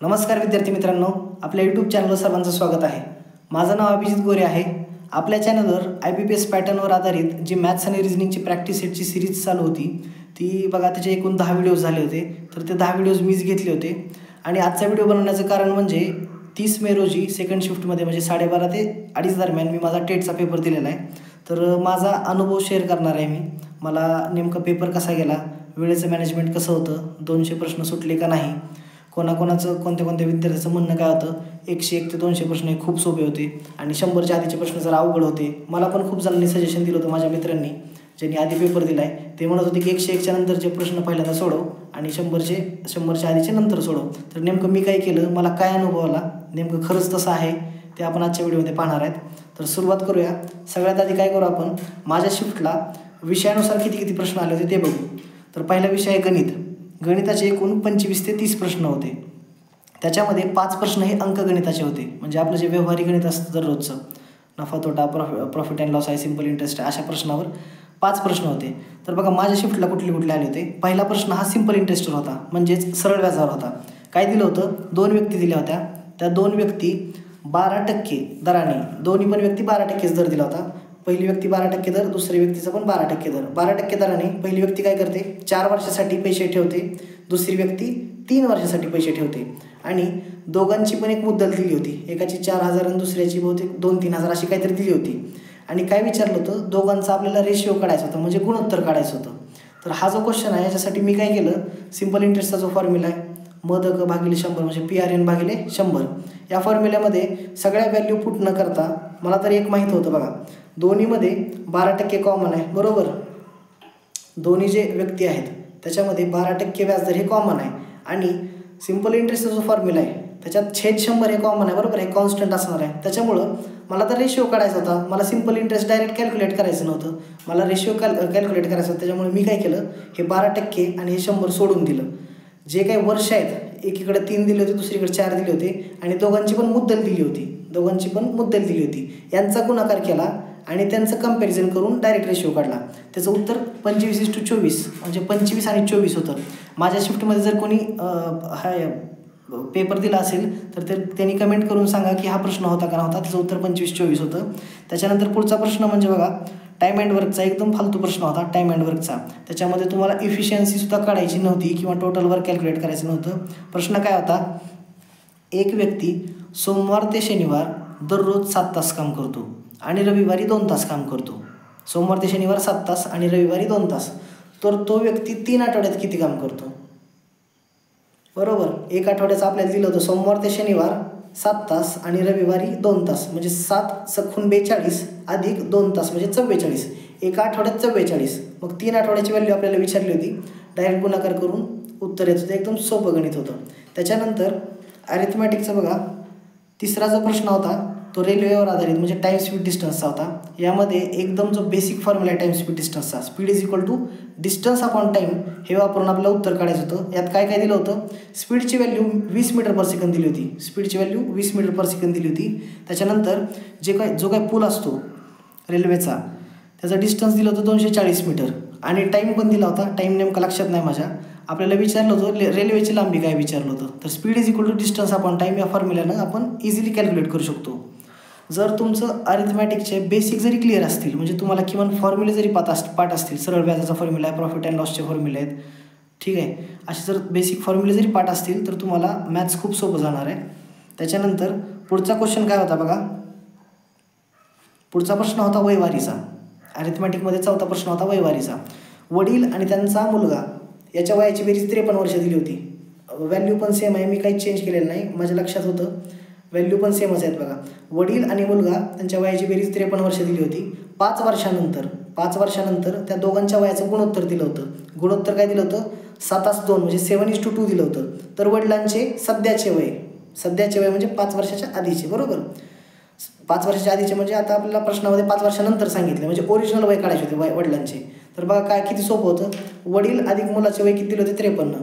नमस्कार विद्यार्थी मित्रांनो, आपल्या यूट्यूब चॅनलवर सर्वांचं स्वागत आहे। माझं नाव अभिजित गोरे आहे। आपल्या चॅनलवर IBPS पॅटर्नवर आधारित जी मॅथ्स आणि रिझनिंगची प्रॅक्टिस सेटची सिरीज चालू होती ती बघा, त्याचे एकूण 10 व्हिडिओज झाले होते। तर ते 10 व्हिडिओज मीच घेतले होते आणि आजचा व्हिडिओ बनवण्याचं कारण म्हणजे 30 मे रोजी सेकंड शिफ्टमध्ये म्हणजे 12:30 ते 2:30 दरम्यान मी माझा टेटचा पेपर दिलेला आहे। तर माझा अनुभव शेअर करणार आहे मी। मला नेमका पेपर कसा गेला, वेळेचं मॅनेजमेंट कसं होतं, 200 प्रश्न सुटले का नाही, कोणाकोणाचं कोणत्या विद्यार्थ्याचं म्हणणं काय होतं, 101 ते 200 प्रश्न हे खूप सोपे होते आणि 100च्या आधीचे प्रश्न जरा अवघड होते। मला पण खूप जणांनी सजेशन दिलं होतं, माझ्या मित्रांनी ज्यांनी आधी पेपर दिला आहे ते म्हणत होते की 101च्या नंतरचे प्रश्न पहिल्यांदा सोडव आणि 100च्या आधीचे नंतर सोडव। तर नेमकं मी काय केलं, मला काय अनुभव आला, नेमकं खरंच तसं आहे ते आपण आजच्या व्हिडिओमध्ये पाहणार आहेत। तर सुरुवात करूया। सगळ्यात आधी काय करू आपण, माझ्या शिफ्टला विषयानुसार किती प्रश्न आले होते ते बघू। तर पहिला विषय आहे गणित। गणिताचे एकूण 25 ते 30 प्रश्न होते। त्याच्यामध्ये 5 प्रश्न हे अंकगणिताचे होते, म्हणजे आपलं जे व्यवहारिक गणित असतं दररोजचं, नफा तोटा, प्रॉफिट अँड लॉस आहे, सिंपल इंटरेस्ट आहे, अशा प्रश्नावर 5 प्रश्न होते। तर बघा माझ्या शिफ्टला कुठले आले होते। पहिला प्रश्न हा सिंपल इंटरेस्टवर होता, म्हणजेच सरळ व्याजावर होता। काय दिलं होतं, 2 व्यक्ती दिल्या होत्या, त्या 2 व्यक्ती 12% दराने, दोन्ही पण व्यक्ती 12%च दर दिला होता। पहिली व्यक्ती 12% दर, दुसरी व्यक्तीचा पण 12% दर। 12% दराने पहिली व्यक्ती काय करते, 4 वर्षासाठी पैसे ठेवते, दुसरी व्यक्ती 3 वर्षासाठी पैसे ठेवते आणि दोघांची पण एक मुद्दल दिली होती। एकाची 4,000 आणि दुसऱ्याची बहुतेक 2-3 हजार अशी काहीतरी दिली होती। आणि काय विचारलं होतं, दोघांचा आपल्याला रेशिओ काढायचा होता, म्हणजे गुणोत्तर काढायचं होतं। तर हा जो क्वेश्चन आहे याच्यासाठी मी काय केलं, सिंपल इंटरेस्टचा जो फॉर्म्युला आहे मदक भागिले 100 म्हणजे PRN भागिले 100, या फॉर्म्युल्यामध्ये सगळ्या व्हॅल्यू पुट न करता मला तर एक माहीत होतं बघा, दोन्हीमध्ये 12% कॉमन आहे, बरोबर। दोन्ही जे व्यक्ती आहेत त्याच्यामध्ये 12% व्याजदर हे कॉमन आहे आणि सिंपल इंटरेस्टचा जो फॉर्म्युला आहे त्याच्यात छेद 100 हे कॉमन आहे, बरोबर, हे कॉन्स्टंट असणार आहे। त्याच्यामुळं मला तर रेशिओ काढायचा होता, मला सिंपल इंटरेस्ट डायरेक्ट कॅल्क्युलेट करायचं नव्हतं, मला रेशिओ कॅल्क्युलेट करायचं होतं। त्याच्यामुळे मी काय केलं, हे 12% आणि हे 100 सोडून दिलं। जे काही वर्ष आहेत, एकीकडे 3 दिले होते, दुसरीकडे 4 दिले होते आणि दोघांची पण मुद्दल दिली होती, यांचा गुणाकार केला आणि त्यांचं कंपॅरिझन करून डायरेक्ट रेशिओ काढला। त्याचं उत्तर 25:24 म्हणजे 25 आणि 24 होतं। माझ्या शिफ्टमध्ये जर कोणी हा पेपर दिला असेल तर त्यांनी कमेंट करून सांगा की हा प्रश्न होता का नव्हता। त्याचं उत्तर 25-24 होतं। त्याच्यानंतर पुढचा प्रश्न म्हणजे बघा, टाईम अँड वर्कचा एकदम फालतू प्रश्न होता, टाईम अँड वर्कचा। त्याच्यामध्ये तुम्हाला इफिशियन्सीसुद्धा काढायची नव्हती किंवा टोटल वर्क कॅल्क्युलेट करायचं नव्हतं। प्रश्न काय होता, एक व्यक्ती सोमवार ते शनिवार दररोज 7 तास काम करतो आणि रविवारी 2 तास काम करतो। सोमवार ते शनिवार 7 तास आणि रविवारी 2 तास, तर तो व्यक्ती 3 आठवड्यात किती काम करतो, बरोबर। एक आठवड्याचं आपल्याला दिलं होतं सोमवार ते शनिवार 7 तास आणि रविवारी 2 तास, म्हणजे 7×42 अधिक 2 तास म्हणजे 44, एका आठवड्यात 44। मग 3 आठवड्याची व्हॅल्यू आपल्याला विचारली होती, डायरेक्ट गुणाकार करून उत्तर येत होतं, एकदम सोपं गणित होतं। त्याच्यानंतर अरिथमॅटिकचा बघा तिसरा जो प्रश्न होता तो रेल्वेवर आधारित म्हणजे टाईम स्पीड डिस्टन्सचा होता। यामध्ये एकदम जो बेसिक फॉर्म्युला आहे टाईम स्पीड डिस्टन्सचा, speed is equal to distance upon time, हे वापरून आपल्याला उत्तर काढायचं होतं। यात काय दिलं होतं, स्पीडची व्हॅल्यू 20 मीटर पर सेकंद दिली होती, स्पीडची व्हॅल्यू 20 मीटर पर सेकंद दिली होती। त्याच्यानंतर जो काय पूल असतो रेल्वेचा त्याचा डिस्टन्स दिलं होतं 240 मीटर आणि टाईम पण दिला होता, टाईम नेमका लक्षात नाही माझ्या। आपल्याला विचारलं होतं रेल्वेची लांबी काय विचारलं होतं, तर speed is equal to distance upon time या फॉर्म्युल्यानं आपण इझिली कॅल्क्युलेट करू शकतो। जर तुमचं अरिथमॅटिकचे बेसिक जरी क्लिअर असतील, म्हणजे तुम्हाला किमान फॉर्म्युले जरी पाठ असतील, सरळ व्याजाचा फॉर्म्युला आहे, प्रॉफिट अँड लॉसचे फॉर्म्युले आहेत, ठीक आहे, असे जर बेसिक फॉर्म्युले जरी पाठ असतील तर तुम्हाला मॅथ्स खूप सोपं जाणार आहे। त्याच्यानंतर पुढचा क्वेश्चन काय होता बघा, पुढचा प्रश्न होता वयवारीचा। अरिथमॅटिकमध्ये चौथा प्रश्न होता वयवारीचा। वडील आणि त्यांचा मुलगा याच्या वयाची बेरीज 53 वर्ष दिली होती। व्हॅल्यू पण सेम आहे, मी काही चेंज केलेलं नाही, माझ्या लक्षात होतं व्हॅल्यू पण सेमच आहेत बघा। वडील आणि मुलगा त्यांच्या वयाची बेरीज 53 वर्ष दिली होती। 5 वर्षानंतर त्या दोघांच्या वयाचं गुणोत्तर दिलं होतं। गुणोत्तर काय दिलं होतं, 7:2 म्हणजे 7:2 दिलं होतं। तर वडिलांचे सध्याचे वय म्हणजे 5 वर्षाच्या आधीचे, बरोबर। 5 वर्षाच्या आधीचे म्हणजे आता आपल्याला प्रश्नामध्ये 5 वर्षानंतर सांगितले, म्हणजे ओरिजिनल वय काढायचे होते वडिलांचे। तर बघा काय किती सोपं होतं, वडील अधिक मुलाचे वय किती दिले होते, 53।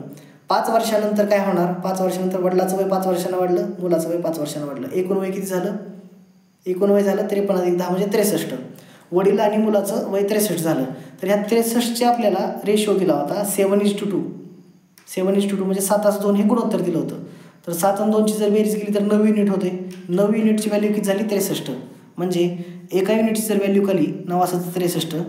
5 वर्षानंतर काय होणार, 5 वर्षानंतर वडिलाचं वय 5 वर्षानं वाढलं, मुलाचं वय 5 वर्षानं वाढलं, एकूण वय किती झालं, एकूण वय झालं 53 अधिक 10 म्हणजे 63। वडील आणि मुलाचं वय 63 झालं। तर ह्या 63चे आपल्याला रेशो दिला होता 7:2, 7:2 म्हणजे 7:2 हे गुणोत्तर दिलं होतं। तर 7 आणि 2ची जर बेरीज केली तर 9 युनिट होते. 9 युनिटची व्हॅल्यू किती झाली 63. म्हणजे एका युनिटची जर व्हॅल्यू काढली 9 असं 63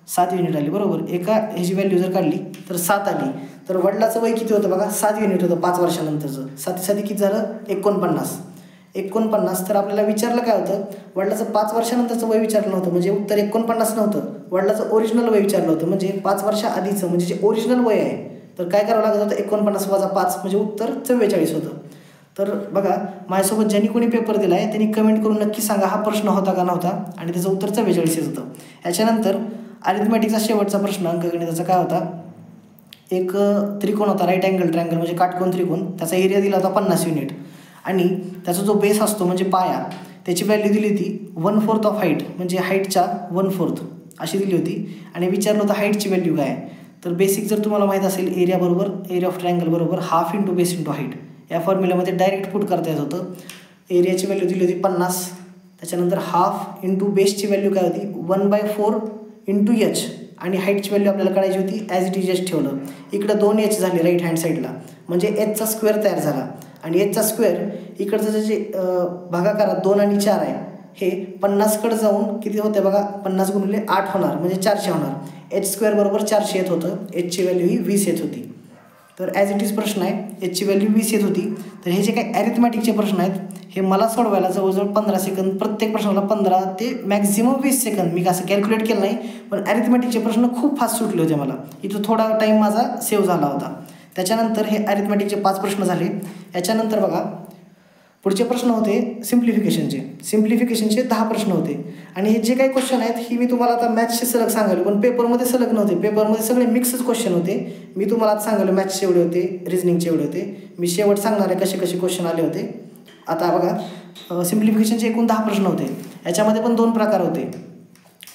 7 युनिट आली बरोबर. एका ह्याची व्हॅल्यू जर काढली तर 7 आली. तर वडिलाचं वय किती होतं बघा 7 युनिट होतं 5 वर्षानंतरचं. 7 किती झालं 49. तर आपल्याला विचारलं काय होतं वडिलाचं 5 वर्षानंतरचं वय विचारलं नव्हतं म्हणजे उत्तर 49 नव्हतं. वडिलाचं ओरिजिनल वय विचारलं होतं म्हणजे 5 वर्षाआधीचं म्हणजे जे ओरिजिनल वय आहे. तर काय करावं लागत होतं 49 वजा 5 म्हणजे उत्तर 44 होतं. तर बघा माझ्यासोबत ज्यांनी कोणी पेपर दिला आहे त्यांनी कमेंट करून नक्की सांगा हा प्रश्न होता का नव्हता आणि त्याचं उत्तर 44 येत होतं. याच्यानंतर अरिथमॅटिकचा शेवटचा प्रश्न अंकगणिताचा काय होता. एक त्रिकोण होता राईट अँगल ट्रायंगल म्हणजे काटकोन त्रिकोण. त्याचा एरिया दिला होता 50 युनिट आणि त्याचा जो बेस असतो म्हणजे पाया त्याची व्हॅल्यू दिली होती 1/4 ऑफ हाईट म्हणजे हाईटच्या 1/4 अशी दिली होती. आणि विचारलं होतं हाईटची व्हॅल्यू काय आहे. तर बेसिक जर तुम्हाला माहीत असेल एरिया ऑफ ट्रायंगल बरोबर half into base into height या फॉर्म्युल्यामध्ये डायरेक्ट पुट करता येत होतं. एरियाची व्हॅल्यू दिली होती 50. त्याच्यानंतर हाफ इंटू बेसची व्हॅल्यू काय होती 1/4 इंटू एच आणि हाईटची व्हॅल्यू आपल्याला काढायची होती ॲज इट इज एच ठेवलं. इकडं 2 एच झाले राईट हँड साईडला म्हणजे एचचा स्क्वेअर तयार झाला. आणि एचचा स्क्वेअर इकडचं जे भागाकारात 2 आणि 4 आहे हे 50कडे जाऊन किती होते बघा 50 गुणिले 8 होणार म्हणजे 400 होणार. एच स्क्वेअर बरोबर 400 येत होतं. एचची व्हॅल्यू ही 20 येत होती. तर ॲज इट इज प्रश्न आहे एचची व्हॅल्यू 20 येत होती. तर हे जे काही ॲरिथमॅटिकचे प्रश्न आहेत हे मला सोडवायला जवळजवळ 15 सेकंद प्रत्येक प्रश्नाला 15 ते मॅक्झिमम 20 सेकंद मी असं कॅल्क्युलेट केलं नाही. पण ॲरिथमॅटिकचे प्रश्न खूप फास्ट सुटले होते मला. इथं थोडा टाईम माझा सेव्ह झाला होता. त्याच्यानंतर हे ॲरिथमॅटिकचे 5 प्रश्न झाले. याच्यानंतर बघा पुढचे प्रश्न होते सिम्प्लिफिकेशनचे 10 प्रश्न होते. आणि हे जे काही क्वेश्चन आहेत ही मी तुम्हाला आता मॅथ्सचे सलग सांगायला पण पेपरमध्ये सलग नव्हते. पेपरमध्ये सगळे मिक्सच क्वेश्चन होते. मी तुम्हाला आज सांगायला मॅथ्सचे एवढे होते रिजनिंगचे एवढे होते. मी शेवट सांगणार आहे कसे कसे क्वेश्चन आले होते. आता बघा सिम्प्लिफिकेशनचे एकूण 10 प्रश्न होते. याच्यामध्ये पण 2 प्रकार होते.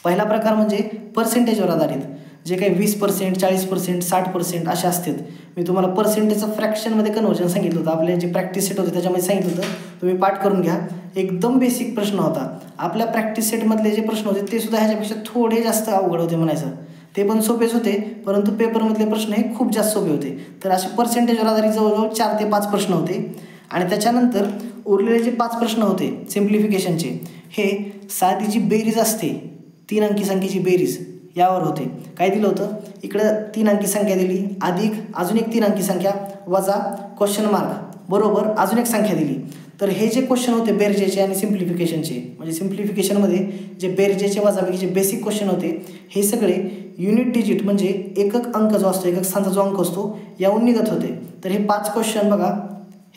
पहिला प्रकार म्हणजे पर्सेंटेजवर आधारित जे काही 20%, 40%, 60% असे असतात. मी तुम्हाला पर्सेंटेजचं फ्रॅक्शनमध्ये कन्व्हर्जन सांगितलं होतं. आपले जे प्रॅक्टिस सेट होते त्याच्यामध्ये सांगितलं होतं. तुम्ही पाठ करून घ्या. एकदम बेसिक प्रश्न होता. आपल्या प्रॅक्टिस सेटमधले जे प्रश्न होते ते सुद्धा ह्याच्यापेक्षा थोडे जास्त अवघड होते म्हणायचं. ते पण सोपेच होते परंतु पेपरमधले प्रश्न हे खूप जास्त सोपे होते. तर असे पर्सेंटेजवर आधारित जवळजवळ 4 ते 5 प्रश्न होते. आणि त्याच्यानंतर उरलेले जे 5 प्रश्न होते सिम्प्लिफिकेशनचे हे साधी जी बेरीज असते 3 अंकी संख्येची बेरीज यावर होते. काय दिलं होतं इकडं 3 अंकी संख्या दिली अधिक अजून एक 3 अंकी संख्या वजा क्वेश्चन मार्क बरोबर अजून एक संख्या दिली. तर हे जे क्वेश्चन होते बेरजेचे आणि सिम्प्लिफिकेशनचे म्हणजे सिम्प्लिफिकेशनमध्ये जे बेरजेचे वजाबाकीचे बेसिक क्वेश्चन होते हे सगळे युनिट डिजिट म्हणजे एकक अंक जो असतो एकक स्थानाचा जो अंक असतो याहून निघत होते. तर हे 5 क्वेश्चन बघा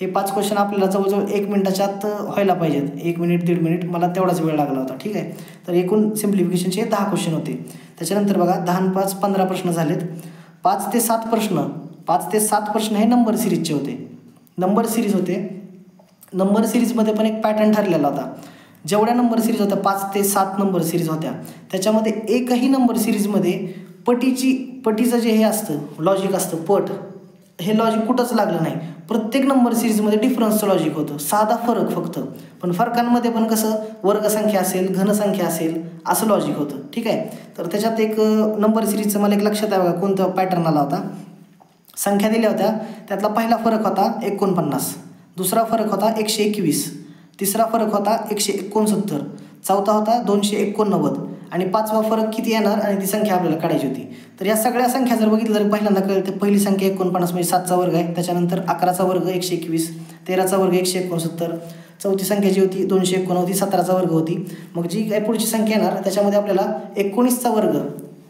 हे 5 क्वेश्चन आपल्याला जवळजवळ 1 मिनिटाच्या आत व्हायला पाहिजेत. 1 मिनिट 1.5 मिनिट मला तेवढाच वेळ लागला होता. ठीक आहे. तर एकूण सिम्प्लिफिकेशनचे 10 क्वेश्चन होते. त्याच्यानंतर बघा 10 आणि 5 15 प्रश्न झालेत. 5 ते 7 प्रश्न हे नंबर सिरीजचे होते. नंबर सिरीजमध्ये पण एक पॅटर्न ठरलेला होता. जेवढ्या नंबर सिरीज होत्या 5 ते 7 नंबर सिरीज होत्या त्याच्यामध्ये एकही नंबर सिरीजमध्ये पटीचं जे हे असतं लॉजिक असतं पट हे लॉजिक कुठंच लागलं नाही. प्रत्येक नंबर सिरीजमध्ये डिफरन्सचं लॉजिक होतं. साधा फरक फक्त. पण फरकांमध्ये पण कसं वर्गसंख्या असेल घनसंख्या असेल असं लॉजिक होतं. ठीक आहे. तर त्याच्यात एक नंबर सिरीजचं मला एक लक्षात आहे बघा कोणता पॅटर्न आला होता. संख्या दिल्या होत्या त्यातला पहिला फरक होता 49, दुसरा फरक होता 121, तिसरा फरक होता 169, चौथा होता 289 आणि 5वा फरक किती येणार आणि ती संख्या आपल्याला काढायची होती. तर या सगळ्या संख्या जर बघितलं तर पहिल्यांदा कळलं तर पहिली संख्या 49 म्हणजे 7चा वर्ग आहे. त्याच्यानंतर 11चा वर्ग 121, 13चा वर्ग 169, चौथी संख्या जी होती 289 होती, 17चा वर्ग होती. मग जी काय पुढची संख्या येणार त्याच्यामध्ये आपल्याला 19चा वर्ग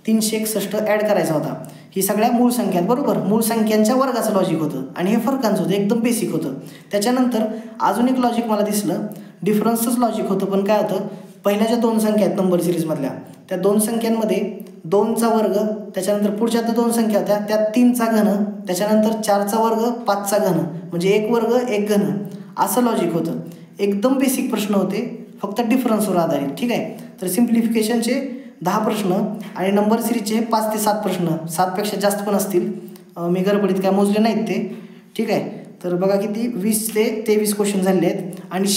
361 ॲड करायचा होता. ही सगळ्या मूळ संख्या बरोबर मूळ संख्यांच्या वर्गाचं लॉजिक होतं आणि हे फरकांचं होतं एकदम बेसिक होतं. त्याच्यानंतर अजून एक लॉजिक मला दिसलं डिफरन्सच लॉजिक होतं. पण काय होतं पहिल्या ज्या 2 संख्या आहेत नंबर सिरीजमधल्या त्या 2 संख्यांमध्ये 2चा वर्ग त्याच्यानंतर पुढच्या त्या 2 संख्या होत्या त्यात 3चा घन त्याच्यानंतर 4चा वर्ग 5चा घन म्हणजे 1 वर्ग 1 घन असं लॉजिक होतं. एकदम बेसिक प्रश्न होते फक्त डिफरन्सवर आधारित. ठीक आहे. तर सिम्प्लिफिकेशनचे 10 प्रश्न आणि नंबर सिरीजचे 5 ते 7 प्रश्न 7पेक्षा जास्त पण असतील. मी गडबडीत काय मोजले नाहीत ते. ठीक आहे. तर बघा किती 20 ते 23 क्वेश्चन झालेले आहेत. आणि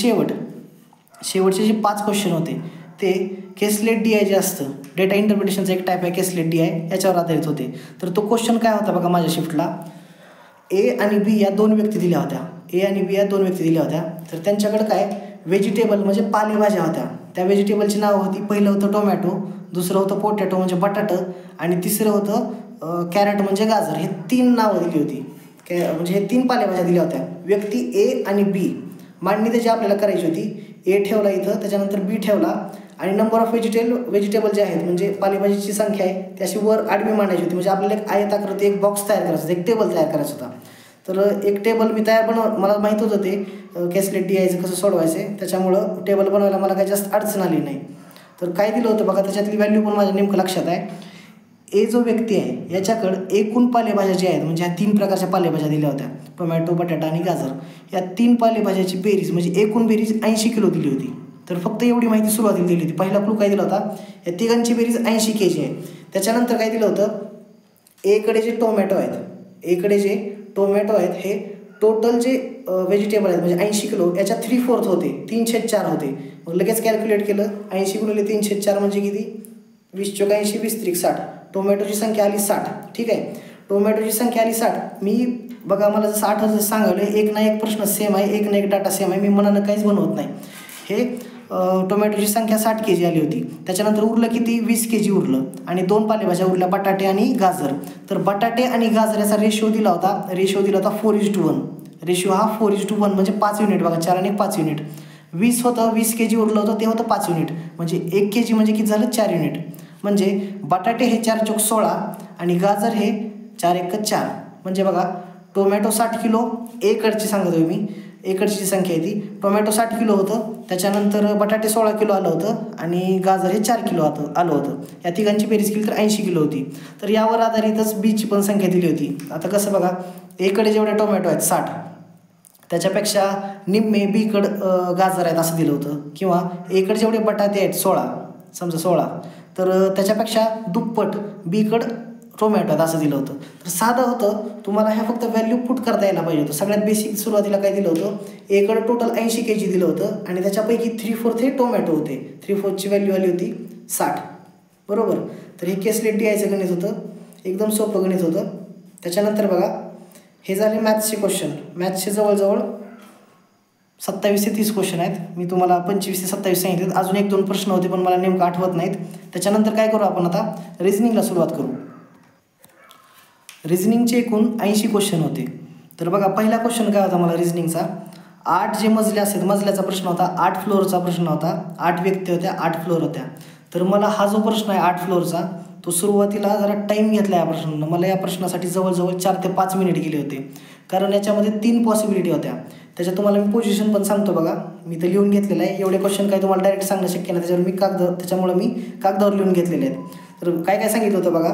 शेवटचे जे 5 क्वेश्चन होते ते केसलेट DI जे असतं डेटा इंटरप्रिटेशनचा एक टाईप आहे केसलेट DI याच्यावर आधारित होते. तर तो क्वेश्चन काय होता बघा माझ्या शिफ्टला A आणि B या 2 व्यक्ती दिल्या होत्या. ए आणि बी या 2 व्यक्ती दिल्या होत्या. तर त्यांच्याकडे काय व्हेजिटेबल म्हणजे पालेभाज्या होत्या. त्या व्हेजिटेबलची नावं होती, पहिलं होतं टोमॅटो, दुसरं होतं पोटॅटो म्हणजे बटाटं आणि तिसरं होतं कॅरेट म्हणजे गाजर. हे 3 नावं दिली होती. म्हणजे हे 3 पालेभाज्या दिल्या होत्या. व्यक्ती ए आणि बी मांडणी त्याची आपल्याला करायची होती. ए ठेवला इथं, त्याच्यानंतर बी ठेवला आणि नंबर ऑफ व्हेजिटेबल जे आहेत म्हणजे पालेभाजीची संख्या आहे ती अशी वर आडवी मांडायची होती. म्हणजे आपल्याला एक आयताकृती एक बॉक्स तयार करायचा होता, एक टेबल तयार करायचा होता. तर एक टेबल मी मला माहीत होतं ते कॅसलेट DIचं कसं सोडवायचं आहे, त्याच्यामुळं टेबल बनवायला मला काही जास्त अडचण आली नाही. तर काय दिलं होतं बघा, त्याच्यातली व्हॅल्यू पण माझ्या नेमकं लक्षात आहे. ए जो व्यक्ती आहे याच्याकडं एकूण पालेभाज्या ज्या आहेत म्हणजे ह्या 3 प्रकारच्या पालेभाज्या दिल्या होत्या, टोमॅटो, बटाटा आणि गाजर. या 3 पालेभाज्याची बेरीज म्हणजे एकूण बेरीज 80 किलो दिली होती. तर फक्त एवढी माहिती सुरुवातीला दिली होती. पहिला क्लू काय दिला होता, या तिघांची बेरीज 80 kg आहे. त्याच्यानंतर काय दिलं होतं, एकडे जे टोमॅटो आहेत हे टोटल जे व्हेजिटेबल आहेत म्हणजे 80 किलो याच्या 3/4 होते, 3/4 होते. मग लगेच कॅल्क्युलेट केलं, 80 गुणिले 3/4 म्हणजे किती, 20 चोक 80, 20 त्रिक 60. टोमॅटोची संख्या आली 60. ठीक आहे, टोमॅटोची संख्या आली 60. मी बघा मला जसं 8 जसं सांगावलं, एक ना एक प्रश्न सेम आहे, एक ना एक डाटा सेम आहे, मी मनानं काहीच बनवत नाही. हे टोमॅटोची संख्या 60 kg आली होती. त्याच्यानंतर उरलं किती, 20 kg उरलं आणि 2 पालेभाज्या उरल्या, बटाटे आणि गाजर. तर बटाटे आणि गाजर याचा रेशो दिला होता 4:1. रेशो हा 4:1 म्हणजे 5 युनिट बघा, 4 आणि 5 युनिट. 20 होतं, 20 kg उरलं होतं ते होतं 5 युनिट. म्हणजे 1 kg म्हणजे किती झालं, 4 युनिट. म्हणजे बटाटे हे 4 चोक 16 आणि गाजर हे 4 1 4. म्हणजे बघा टोमॅटो 60 किलो, एकड़ची सांगतो मी, एकड़ची संख्या आहे ती. टोमॅटो 60 किलो होतं, त्याच्यानंतर बटाटे 16 किलो आलं होतं आणि गाजर हे 4 किलो आलं होतं. या तिघांची बेरीज केली तर 80 किलो होती. तर यावर आधारितच बीची पण संख्या दिली होती. आता कसं बघा, एकडे जेवढे टोमॅटो आहेत 60, त्याच्यापेक्षा निम्मे बीकडं गाजर आहेत असं दिलं होतं. किंवा एकड जेवढे बटाटे आहेत 16 तर त्याच्यापेक्षा दुप्पट बीकड टोमॅटो आहेत असं दिलं होतं. तर साधं होतं, तुम्हाला ह्या फक्त व्हॅल्यू पुट करता यायला पाहिजे होतं. सगळ्यात बेसिक सुरुवातीला काय दिलं होतं, एकड टोटल 80 kg दिलं होतं आणि त्याच्यापैकी 3/4 हे टोमॅटो होते. 3/4ची व्हॅल्यू आली होती 60. बरोबर. तर हे कॅसलेट DIचं गणित होतं, एकदम सोपं गणित होतं. त्याच्यानंतर बघा हे झाले मॅथ्सचे क्वेश्चन. मॅथ्सचे जवळजवळ 27 ते 30 क्वेश्चन आहेत. मी तुम्हाला 25 ते 27 सांगितलेत. अजून 1-2 प्रश्न होते पण मला नेमकं आठवत नाहीत. त्याच्यानंतर काय करू आपण आता, रिझनिंगला सुरुवात करू. रिझनिंगचे एकूण 80 क्वेश्चन होते. तर बघा पहिला क्वेश्चन काय होता मला रिझनिंगचा, 8 जे मजले असतात मजल्याचा प्रश्न होता, 8 फ्लोअरचा प्रश्न होता, 8 व्यक्ती होत्या, 8 फ्लोअर होत्या. तर मला हा जो प्रश्न आहे 8 फ्लोअरचा तो सुरुवातीला जरा टाईम घेतला या प्रश्नानं. मला या प्रश्नासाठी जवळजवळ 4 ते 5 मिनिट गेले होते, कारण याच्यामध्ये 3 पॉसिबिलिटी होत्या. त्याच्यात तुम्हाला मी पोझिशन पण सांगतो बघा, मी तर लिहून घेतलेलं आहे. एवढे क्वेश्चन काय तुम्हाला डायरेक्ट सांगणं शक्य नाही, त्याच्यामुळे मी कागदावर लिहून घेतलेले आहेत. तर काय काय सांगितलं होतं बघा,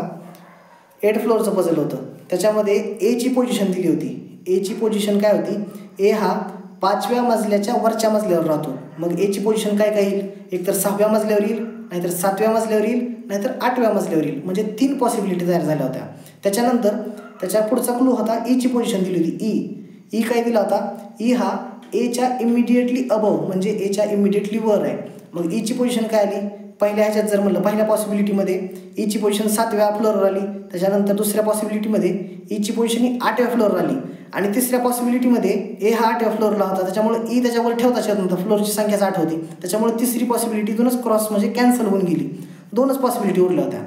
8 फ्लोअरचं पझल होतं. त्याच्यामध्ये एची पोझिशन दिली होती. एची पोझिशन काय होती, ए हा 5व्या मजल्याच्या वरच्या मजल्यावर राहतो. मग एची पोझिशन काय काय येईल, एकतर 6व्या मजल्यावर येईल, नाहीतर 7व्या मजल्यावर येईल, नाहीतर 8व्या मजल्यावर येईल. म्हणजे 3 पॉसिबिलिटी तयार झाल्या होत्या. त्याच्यानंतर त्याच्या पुढचा क्लू होता ईची पोझिशन दिली होती. ई काय दिला होता, ई हा एच्या इमिडिएटली अबव म्हणजे एच्या इमिडिएटली वर आहे. मग ईची पोझिशन काय आली, पहिल्या ह्याच्यात जर म्हणलं पहिल्या पॉसिबिलिटीमध्ये ईची पोझिशन 7व्या फ्लोअरवर आली. त्याच्यानंतर दुसऱ्या पॉसिबिलिटीमध्ये ईची पोझिशन ही 8व्या फ्लोअरवर आली आणि तिसऱ्या पॉसिबिलिटीमध्ये ए हा 8व्या फ्लोअरला होता. त्याच्यामुळे ई त्याच्यावर ठेवताच येत नव्हतं, फ्लोअरची संख्याच 8 होती. त्याच्यामुळे तिसरी पॉसिबिलिटी 2च क्रॉस म्हणजे कॅन्सल होऊन गेली, 2च पॉसिबिलिटी उरल्या होत्या.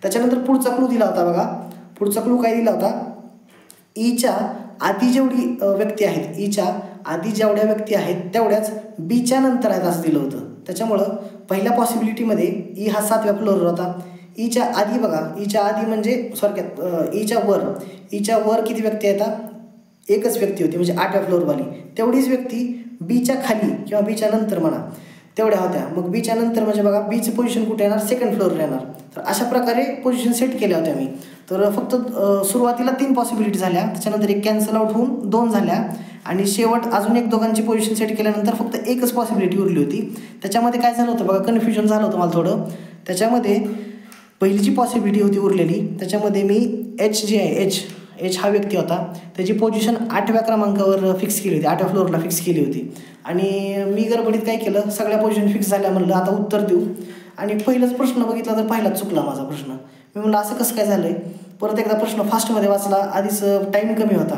त्याच्यानंतर पुढचा क्लू दिला होता बघा, पुढचा क्लू काय दिला होता, ईच्या आधी जेवढी व्यक्ती आहेत, ईच्या आधी जेवढ्या व्यक्ती आहेत तेवढ्याच बीच्या नंतर आहेत असं दिलं होतं. त्याच्यामुळं पहिल्या पॉसिबिलिटीमध्ये ई हा 7व्या फ्लोअरवर होता. ईच्या आधी बघा, ईच्या आधी म्हणजे ईच्या वर किती व्यक्ती येतात, एकच व्यक्ती होती म्हणजे 8व्या फ्लोअरवाली. तेवढीच व्यक्ती बीच्या खाली किंवा बीच्या नंतर म्हणा तेवढ्या होत्या. मग बीच्या नंतर म्हणजे बघा बीची पोझिशन कुठे येणार, सेकंड फ्लोअरवर येणार. तर अशा प्रकारे पोझिशन सेट केल्या होत्या मी. तर फक्त सुरुवातीला 3 पॉसिबिलिटी झाल्या, त्याच्यानंतर एक कॅन्सल आउट होऊन 2 झाल्या आणि शेवट अजून एक दोघांची पोझिशन सेट केल्यानंतर फक्त एकच पॉसिबिलिटी उरली होती. त्याच्यामध्ये काय झालं होतं बघा, कन्फ्युजन झालं होतं मला थोडं. त्याच्यामध्ये पहिली जी पॉसिबिलिटी होती उरलेली त्याच्यामध्ये मी एच जे आहे एच हा व्यक्ती होता, त्याची पोझिशन 8व्या क्रमांकावर फिक्स केली होती, 8व्या फ्लोअरला फिक्स केली होती. आणि मी गडबडीत काय केलं, सगळ्या पोझिशन फिक्स झाल्या म्हणलं आता उत्तर देऊ आणि पहिलाच प्रश्न बघितला तर पहिलाच चुकला माझा प्रश्न. मी म्हणलं असं कसं काय झालं आहे. परत एकदा प्रश्न फास्टमध्ये वाचला, आधीच टाईम कमी होता,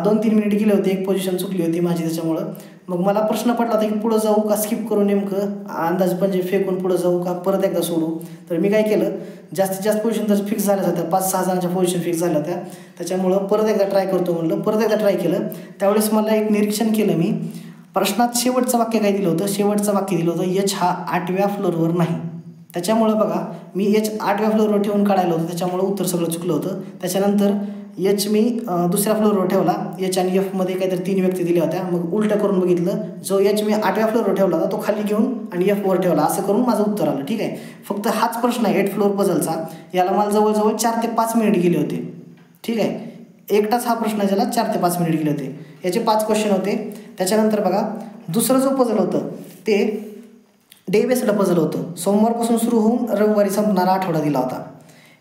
2-3 मिनिट गेले होते, एक पोझिशन चुकली होती माझी, त्याच्यामुळं मग मला प्रश्न पडला होता की पुढं जाऊ का स्किप करू, नेमकं अंदाज म्हणजे फेकून पुढं जाऊ का परत एकदा सोडू. तर मी काय केलं, जास्तीत जास्त पोझिशन तर फिक्स झाल्या होत्या, 5-6 जणांच्या पोझिशन फिक्स झाल्या होत्या, त्याच्यामुळं परत एकदा ट्राय करतो म्हणलं. परत एकदा ट्राय केलं. त्यावेळेस मला एक निरीक्षण केलं मी, प्रश्नात शेवटचं वाक्य काय दिलं होतं, शेवटचं वाक्य दिलं होतं एच हा 8व्या फ्लोअरवर नाही. त्याच्यामुळं बघा मी एच 8व्या फ्लोअरवर ठेवून काढायला होतं, त्याच्यामुळं उत्तर सगळं चुकलं होतं. त्याच्यानंतर एच मी दुसऱ्या फ्लोअरवर ठेवला. एच आणि एफमध्ये काहीतरी 3 व्यक्ती दिल्या होत्या. मग उलटं करून बघितलं, जो एच मी 8व्या फ्लोअरवर ठेवला होता तो खाली घेऊन आणि एफवर ठेवला, असं करून माझं उत्तर आलं. ठीक आहे. फक्त हाच प्रश्न आहे 8 फ्लोअर पझलचा, याला मला जवळजवळ 4 ते 5 मिनिट गेले होते. ठीक आहे. एकटाच हा प्रश्न आहे, ज्याला 4 ते 5 मिनिट गेले होते. याचे 5 क्वेश्चन होते. त्याच्यानंतर बघा दुसरं जो पझल होतं ते डे बेस्ड पझल होतं. सोमवारपासून सुरू होऊन रविवारी संपणारा आठवडा दिला होता.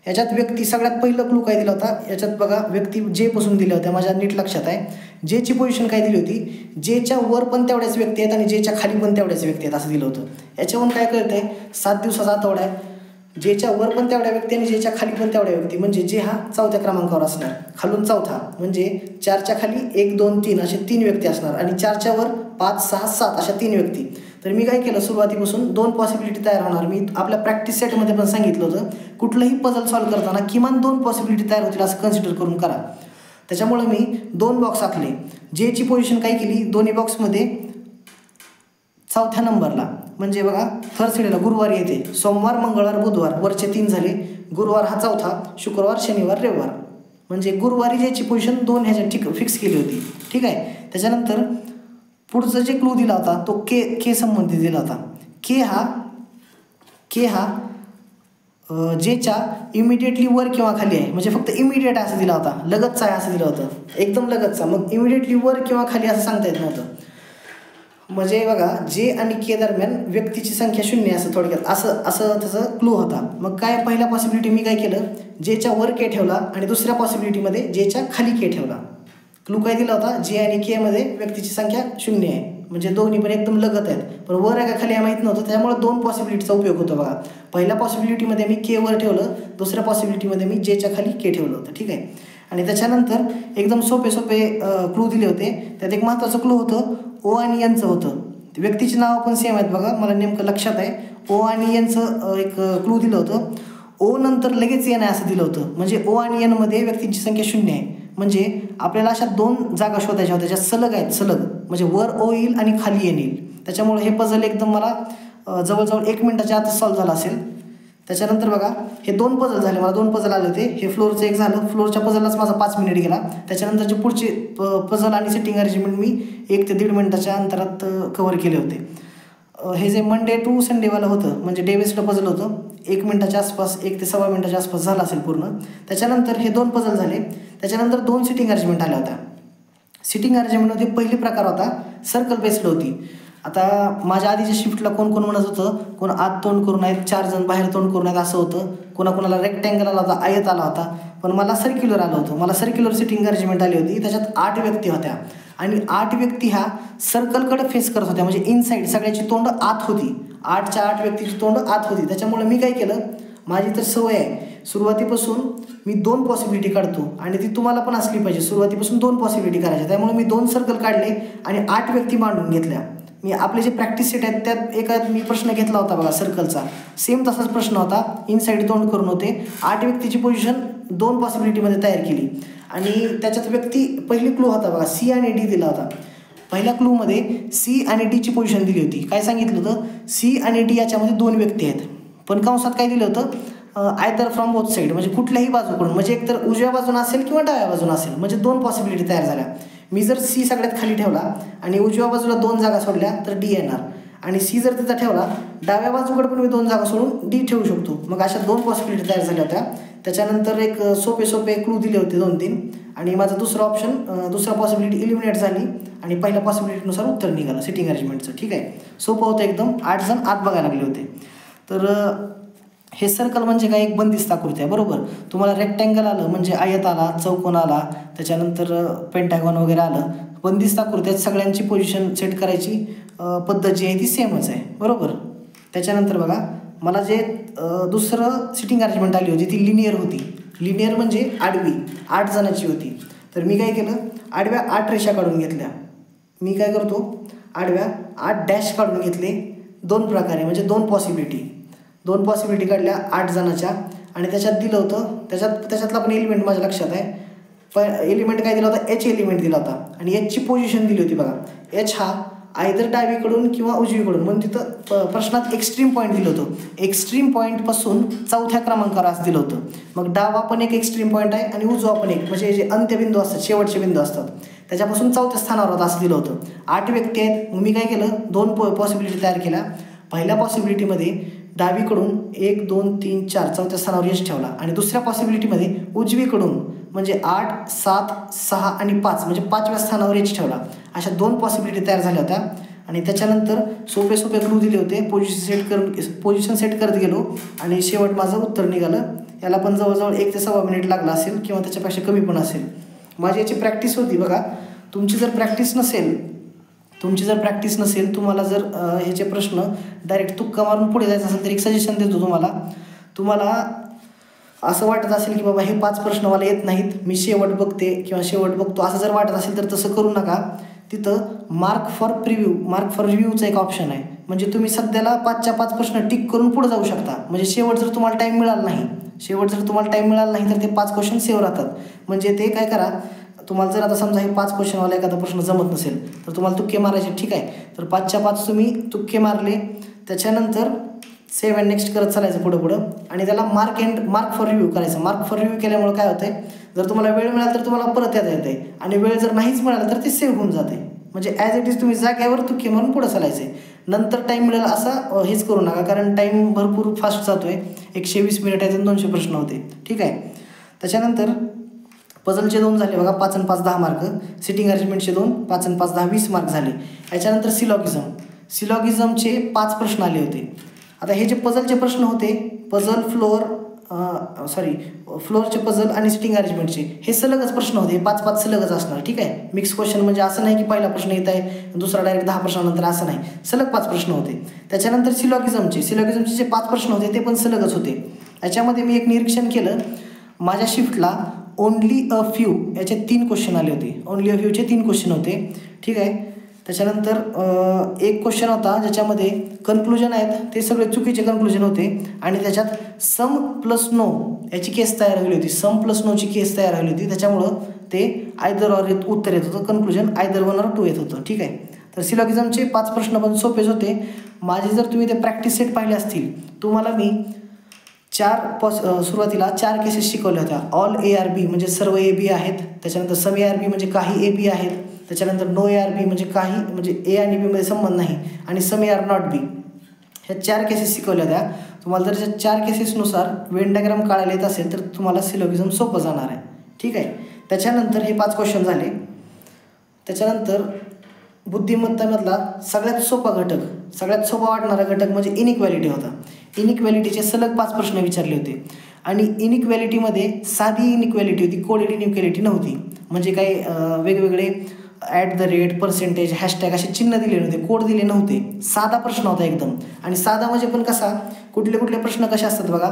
याच्यात व्यक्ती सगळ्यात पहिलं क्लू काय दिला होता, याच्यात बघा व्यक्ती जेपासून दिल्या होत्या, माझ्या नीट लक्षात आहे. जेची पोझिशन काय दिली होती, जेच्या वर पण तेवढ्याच व्यक्ती आहेत आणि जेच्या खाली पण तेवढ्याच व्यक्ती आहेत असं दिलं होतं. याच्यावरून काय कळतंय, 7 दिवसाचा आठवडा आहे. जेच्या वर पण तेवढ्या व्यक्ती आणि जेच्या खाली पण तेवढ्या व्यक्ती, म्हणजे जे हा 4थ्या क्रमांकावर असणार, खालून 4था म्हणजे 4च्या खाली 1, 2, 3 असे 3 व्यक्ती असणार आणि 4च्या वर 5, 6, 7 अशा 3 व्यक्ती. तर मी काय केलं, सुरुवातीपासून 2 पॉसिबिलिटी तयार होणार. मी आपल्या प्रॅक्टिस सेटमध्ये पण सांगितलं होतं, कुठलंही पझल सॉल्व करताना किमान 2 पॉसिबिलिटी तयार होतील असं कन्सिडर करून करा. त्याच्यामुळे मी 2 बॉक्स आखले. जेची पोझिशन काय केली, दोन्ही बॉक्समध्ये 4थ्या नंबरला, म्हणजे बघा थर्सडेला गुरुवारी येते, सोमवार, मंगळवार, बुधवार वरचे 3 झाले, गुरुवार हा 4था, शुक्रवार, शनिवार, रविवार, म्हणजे गुरुवारी ज्याची पोझिशन 2 ह्याच्या फिक्स केली होती. ठीक आहे. त्याच्यानंतर पुढचा जे क्लू दिला होता तो के संबंधित दिला होता. के हा जेच्या इमिडिएटली वर किंवा खाली आहे, म्हणजे फक्त इमिडिएट असं दिला होता, लगतचा आहे असं दिलं होतं, एकदम लगतचा. मग इमिडिएटली वर किंवा खाली असं सांगता येत नव्हतं. म्हणजे बघा जे आणि के दरम्यान व्यक्तीची संख्या 0 असं थोडक्यात असं त्याचा क्लू होता. मग काय, पहिल्या पॉसिबिलिटी मी काय केलं, जेच्या वर के ठेवला आणि दुसऱ्या पॉसिबिलिटीमध्ये जेच्या खाली के ठेवला. क्लू काय दिला होता, जे आणि के मध्ये व्यक्तीची संख्या 0 आहे, म्हणजे दोन्ही पण एकदम लगत आहेत, पण वर आहे का खाली आहे माहीत नव्हतं, त्यामुळे 2 पॉसिबिलिटीचा उपयोग होतो बघा. पहिल्या पॉसिबिलिटीमध्ये मी के वर ठेवलं, दुसऱ्या पॉसिबिलिटीमध्ये मी जेच्या खाली के ठेवलं होतं. ठीक आहे. आणि त्याच्यानंतर एकदम सोपे क्लू दिले होते. त्यात एक महत्त्वाचं क्लू होतं, ओ आणि एनचं होतं. व्यक्तीची नावं पण सेम आहेत बघा, मला नेमकं लक्षात आहे. ओ आणि एनचं एक क्लू दिलं होतं. ओ नंतर लगेच एन आहे असं दिलं होतं, म्हणजे ओ आणि एनमध्ये व्यक्तींची संख्या 0 आहे. म्हणजे आपल्याला अशा 2 जागा शोधायच्या होत्या ज्या सलग आहेत, सलग म्हणजे वर ओ येईल आणि खाली एन येईल. त्याच्यामुळे हे पझल एकदम मला जवळजवळ 1 मिनिटाच्या आतच सॉल्व झाला असेल. त्याच्यानंतर बघा हे 2 पझल झाले, मला 2 पझल आले होते. हे फ्लोअरचं एक झालं, फ्लोअरच्या पझललाच माझा 5 मिनिट गेला. त्याच्यानंतरचे पुढचे पझल आणि सेटिंग अरेंजमेंट मी 1 ते 1.5 मिनिटाच्या अंतरात कव्हर केले होते. हे जे मंडे टू संडेवालं होतं, म्हणजे डे बेस्ड पझल होतं, 1 मिनिटाच्या आसपास, 1 ते 1.25 मिनिटाच्या आसपास झाला असेल पूर्ण. त्याच्यानंतर हे 2 पझल झाले. त्याच्यानंतर 2 सिटिंग अरेंजमेंट आल्या होत्या. सिटिंग अरेंजमेंटमध्ये पहिली प्रकार होता सर्कल बेस्ड होती. आता माझ्या आधीच्या शिफ्टला कोण म्हणत होतं, कोण आत तोंड करून आहेत, 4 जण बाहेर तोंड करून आहेत असं होतं, कोणाला रेक्टँगल आला होता, आयत आला होता, पण मला सर्क्युलर आलं होतं. मला सर्क्युलर सिटिंग अरेंजमेंट आली होती. त्याच्यात 8 व्यक्ती होत्या आणि 8 व्यक्ती ह्या सर्कलकडे फेस करत होत्या, म्हणजे इनसाईड सगळ्याची तोंड आत होती. 8च्या 8 व्यक्तीची तोंड आत होती. त्याच्यामुळे मी काय केलं, माझी तर सवय आहे, सुरुवातीपासून मी 2 पॉसिबिलिटी काढतो आणि ती तुम्हाला पण असली पाहिजे, सुरुवातीपासून 2 पॉसिबिलिटी करायच्या. त्यामुळे मी 2 सर्कल काढले आणि 8 व्यक्ती मांडून घेतल्या. मी आपले जे प्रॅक्टिस सेट आहेत त्यात एका मी प्रश्न घेतला होता बघा सर्कलचा, सेम तसाच प्रश्न होता, इनसाईड तोंड करून होते. 8 व्यक्तीची पोझिशन 2 पॉसिबिलिटीमध्ये तयार केली आणि त्याच्यात व्यक्ती पहिली क्लू होता बघा, सी आणि डी दिला होता. पहिल्या क्लूमध्ये सी आणि डीची पोझिशन दिली होती. काय सांगितलं होतं, सी आणि डी याच्यामध्ये 2 व्यक्ती आहेत, पण कंसात काय दिलं होतं, आयदर फ्रॉम बोथ साईड, म्हणजे कुठल्याही बाजूकडून, म्हणजे एकतर उजव्या बाजून असेल किंवा डाव्या बाजून असेल, म्हणजे 2 पॉसिबिलिटी तयार झाल्या. मी जर सी सगळ्यात खाली ठेवला आणि उजव्या बाजूला 2 जागा सोडल्या तर डी येणार, आणि सी जर तिथं ठेवला डाव्या बाजूकडे पण मी 2 जागा सोडून डी ठेवू शकतो. मग अशा 2 पॉसिबिलिटी तयार झाल्या होत्या. त्याच्यानंतर एक सोपे क्लू दिले होते 2-3 आणि माझं दुसरा पॉसिबिलिटी इलिमिनेट झाली आणि पहिल्या पॉसिबिलिटीनुसार उत्तर निघालं सिटिंग अरेंजमेंटचं. ठीक आहे, सोपं होतं एकदम. 8 जण आत बघायला लागले होते. तर हे सर्कल म्हणजे काय, एक बंदिस्त आकृती आहे बरोबर. तुम्हाला रेक्टँगल आलं म्हणजे आयत आला, चौकोन आला, त्याच्यानंतर पेंटॅगॉन वगैरे आलं, बंदिस्त आकृत्यात सगळ्यांची पोझिशन सेट करायची पद्धत जी आहे ती सेमच आहे बरोबर. त्याच्यानंतर बघा मला जे दुसरं सिटिंग अरेंजमेंट आली होती ती लिनियर होती. लिनियर म्हणजे आडवी 8 जणांची होती. तर मी काय केलं, आडव्या 8 रेषा काढून घेतल्या. मी काय करतो, आडव्या 8 डॅश काढून घेतले 2 प्रकारे, म्हणजे 2 पॉसिबिलिटी काढल्या 8 जणांच्या. आणि त्याच्यात दिलं होतं, त्याच्यातला पण एलिमेंट माझ्या लक्षात आहे. एलिमेंट काय दिला होता, एच एलिमेंट दिला होता. आणि एचची पोझिशन दिली होती बघा. एच हा आयदर डावीकडून किंवा उजवीकडून, म्हणून तिथं प्रश्नात एक्स्ट्रीम पॉईंट दिलं होतं. एक्स्ट्रीम पॉईंटपासून 4थ्या क्रमांकावर असं दिलं होतं. मग डावा पण एक एक्स्ट्रीम पॉईंट आहे आणि उजवा पण एक, म्हणजे जे अंत्यबिंदू असतात, शेवटचे बिंदू असतात, त्याच्यापासून 4थ्या स्थानावर होतं असं दिलं होतं. 8 व्यक्ती आहेत. मग मी काय केलं, 2 पॉसिबिलिटी तयार केल्या. पहिल्या पॉसिबिलिटीमध्ये डावीकडून 1 2 3 4 4थ्या स्थानावर एच ठेवला. आणि दुसऱ्या पॉसिबिलिटीमध्ये उजवीकडून म्हणजे 8 7 6 आणि 5 म्हणजे 5व्या स्थानावर एच ठेवला. अशा 2 पॉसिबिलिटी तयार झाल्या होत्या. आणि त्याच्यानंतर सोपे क्लू दिले होते. पोझिशन सेट करत गेलो आणि शेवट माझं उत्तर निघालं. याला पण जवळजवळ 1 ते 1.25 मिनिट लागला असेल किंवा त्याच्यापेक्षा कमी पण असेल. माझी याची प्रॅक्टिस होती बघा. तुमची जर प्रॅक्टिस नसेल, तुम्हाला जर ह्याचे प्रश्न डायरेक्ट तुक्का मारून पुढे जायचं असेल तर एक सजेशन देतो तुम्हाला असं वाटत असेल की बाबा हे 5 प्रश्न मला येत नाहीत, मी शेवट बघतो, असं जर वाटत असेल तर तसं करू नका. तिथं मार्क फॉर रिव्ह्यूचा एक ऑप्शन आहे. म्हणजे तुम्ही सध्याला 5च्या 5 प्रश्न टिक करून पुढे जाऊ शकता. म्हणजे शेवट जर तुम्हाला टाईम मिळाला नाही तर ते 5 क्वेश्चन सेव्ह राहतात. म्हणजे ते काय करा, तुम्हाला जर आता समजा हे 5 क्वेश्चनवाला एखादा प्रश्न जमत नसेल तर तुम्हाला तुक्के मारायचे, ठीक आहे. तर 5च्या 5 तुम्ही तुक्के मारले, त्याच्यानंतर सेव्ह अँड नेक्स्ट करत चालायचं पुढं आणि त्याला मार्क फॉर रिव्ह्यू करायचं. मार्क फॉर रिव्ह्यू केल्यामुळे काय होतंय, जर तुम्हाला वेळ मिळाला तर तुम्हाला परत येता येते आणि वेळ जर नाहीच मिळाला तर ते सेव्ह होऊन जाते. म्हणजे ॲज इट इज तुम्ही जाग्यावर तुक्के मारून पुढं चालायचे. नंतर टाईम मिळेल असं हेच करू नका, कारण टाईम भरपूर फास्ट जातोय. 120 मिनिट आहे, 200 प्रश्न होते, ठीक आहे. त्याच्यानंतर पझलचे 2 झाले बघा, 5 आणि 5 10 मार्क. सिटिंग अरेंजमेंटचे 2, 5 आणि 5 10 20 मार्क झाले. याच्यानंतर सिलॉगिझमचे 5 प्रश्न आले होते. आता हे जे पझलचे प्रश्न होते, फ्लोअरचे पझल आणि सिटिंग अरेंजमेंटचे हे सलगच प्रश्न होते. 5-5 सलगच असणार, ठीक आहे. मिक्स क्वेश्चन म्हणजे असं नाही की पहिला प्रश्न येत आहे दुसरा डायरेक्ट 10 प्रश्नानंतर, असं नाही, सलग 5 प्रश्न होते. त्याच्यानंतर सिलॉगिझमचे जे 5 प्रश्न होते ते पण सलगच होते. याच्यामध्ये मी एक निरीक्षण केलं, माझ्या शिफ्टला ओनली अ फ्यू याचे 3 क्वेश्चन आले होते. ओनली अ फ्यूचे 3 क्वेश्चन होते, ठीक आहे. त्याच्यानंतर एक क्वेश्चन होता ज्याच्यामध्ये कन्क्लुजन आहेत ते सगळे चुकीचे कन्क्लुजन होते आणि त्याच्यात सम प्लस नो याची केस तयार झाली होती. त्याच्यामुळं ते आयदर ऑर उत्तर येत होतं, कन्क्लुजन आयदर 1 or 2 येत होतं, ठीक आहे. तर सिलॉगिझमचे 5 प्रश्न पण सोपेच होते. माझे जर तुम्ही ते प्रॅक्टिस सेट पाहिले असतील, तुम्हाला मी सुरुवातीला 4 केसेस शिकवल्या होत्या. ऑल ARB म्हणजे सर्व AB आहेत. त्याच्यानंतर सम ARB म्हणजे काही AB आहेत. त्याच्यानंतर नो ARB म्हणजे A आणि B मध्ये संबंध नाही. आणि सम AR नॉट B. ह्या 4 केसेस शिकवल्या होत्या. तुम्हाला जर 4 केसेसनुसार वेन डायग्राम काढायला येत असेल तर तुम्हाला सिलॉगिझम सोपं जाणार आहे, ठीक आहे. त्याच्यानंतर हे 5 क्वेश्चन झाले. त्याच्यानंतर बुद्धिमत्तेमधला सगळ्यात सोपा वाटणारा घटक म्हणजे इनइक्वॅलिटी होता. इनइक्वॅलिटीचे सलग 5 प्रश्न विचारले होते. आणि इनइक्वॅलिटीमध्ये साधी इनइक्वॅलिटी होती, कोडेड इनइक्वॅलिटी नव्हती. म्हणजे काही वेगवेगळे @ पर्सेंटेज हॅशटॅग असे चिन्ह दिले नव्हते, कोड दिले नव्हते. साधा प्रश्न होता एकदम. आणि साधा म्हणजे पण कसा, कुठले प्रश्न कसे असतात बघा,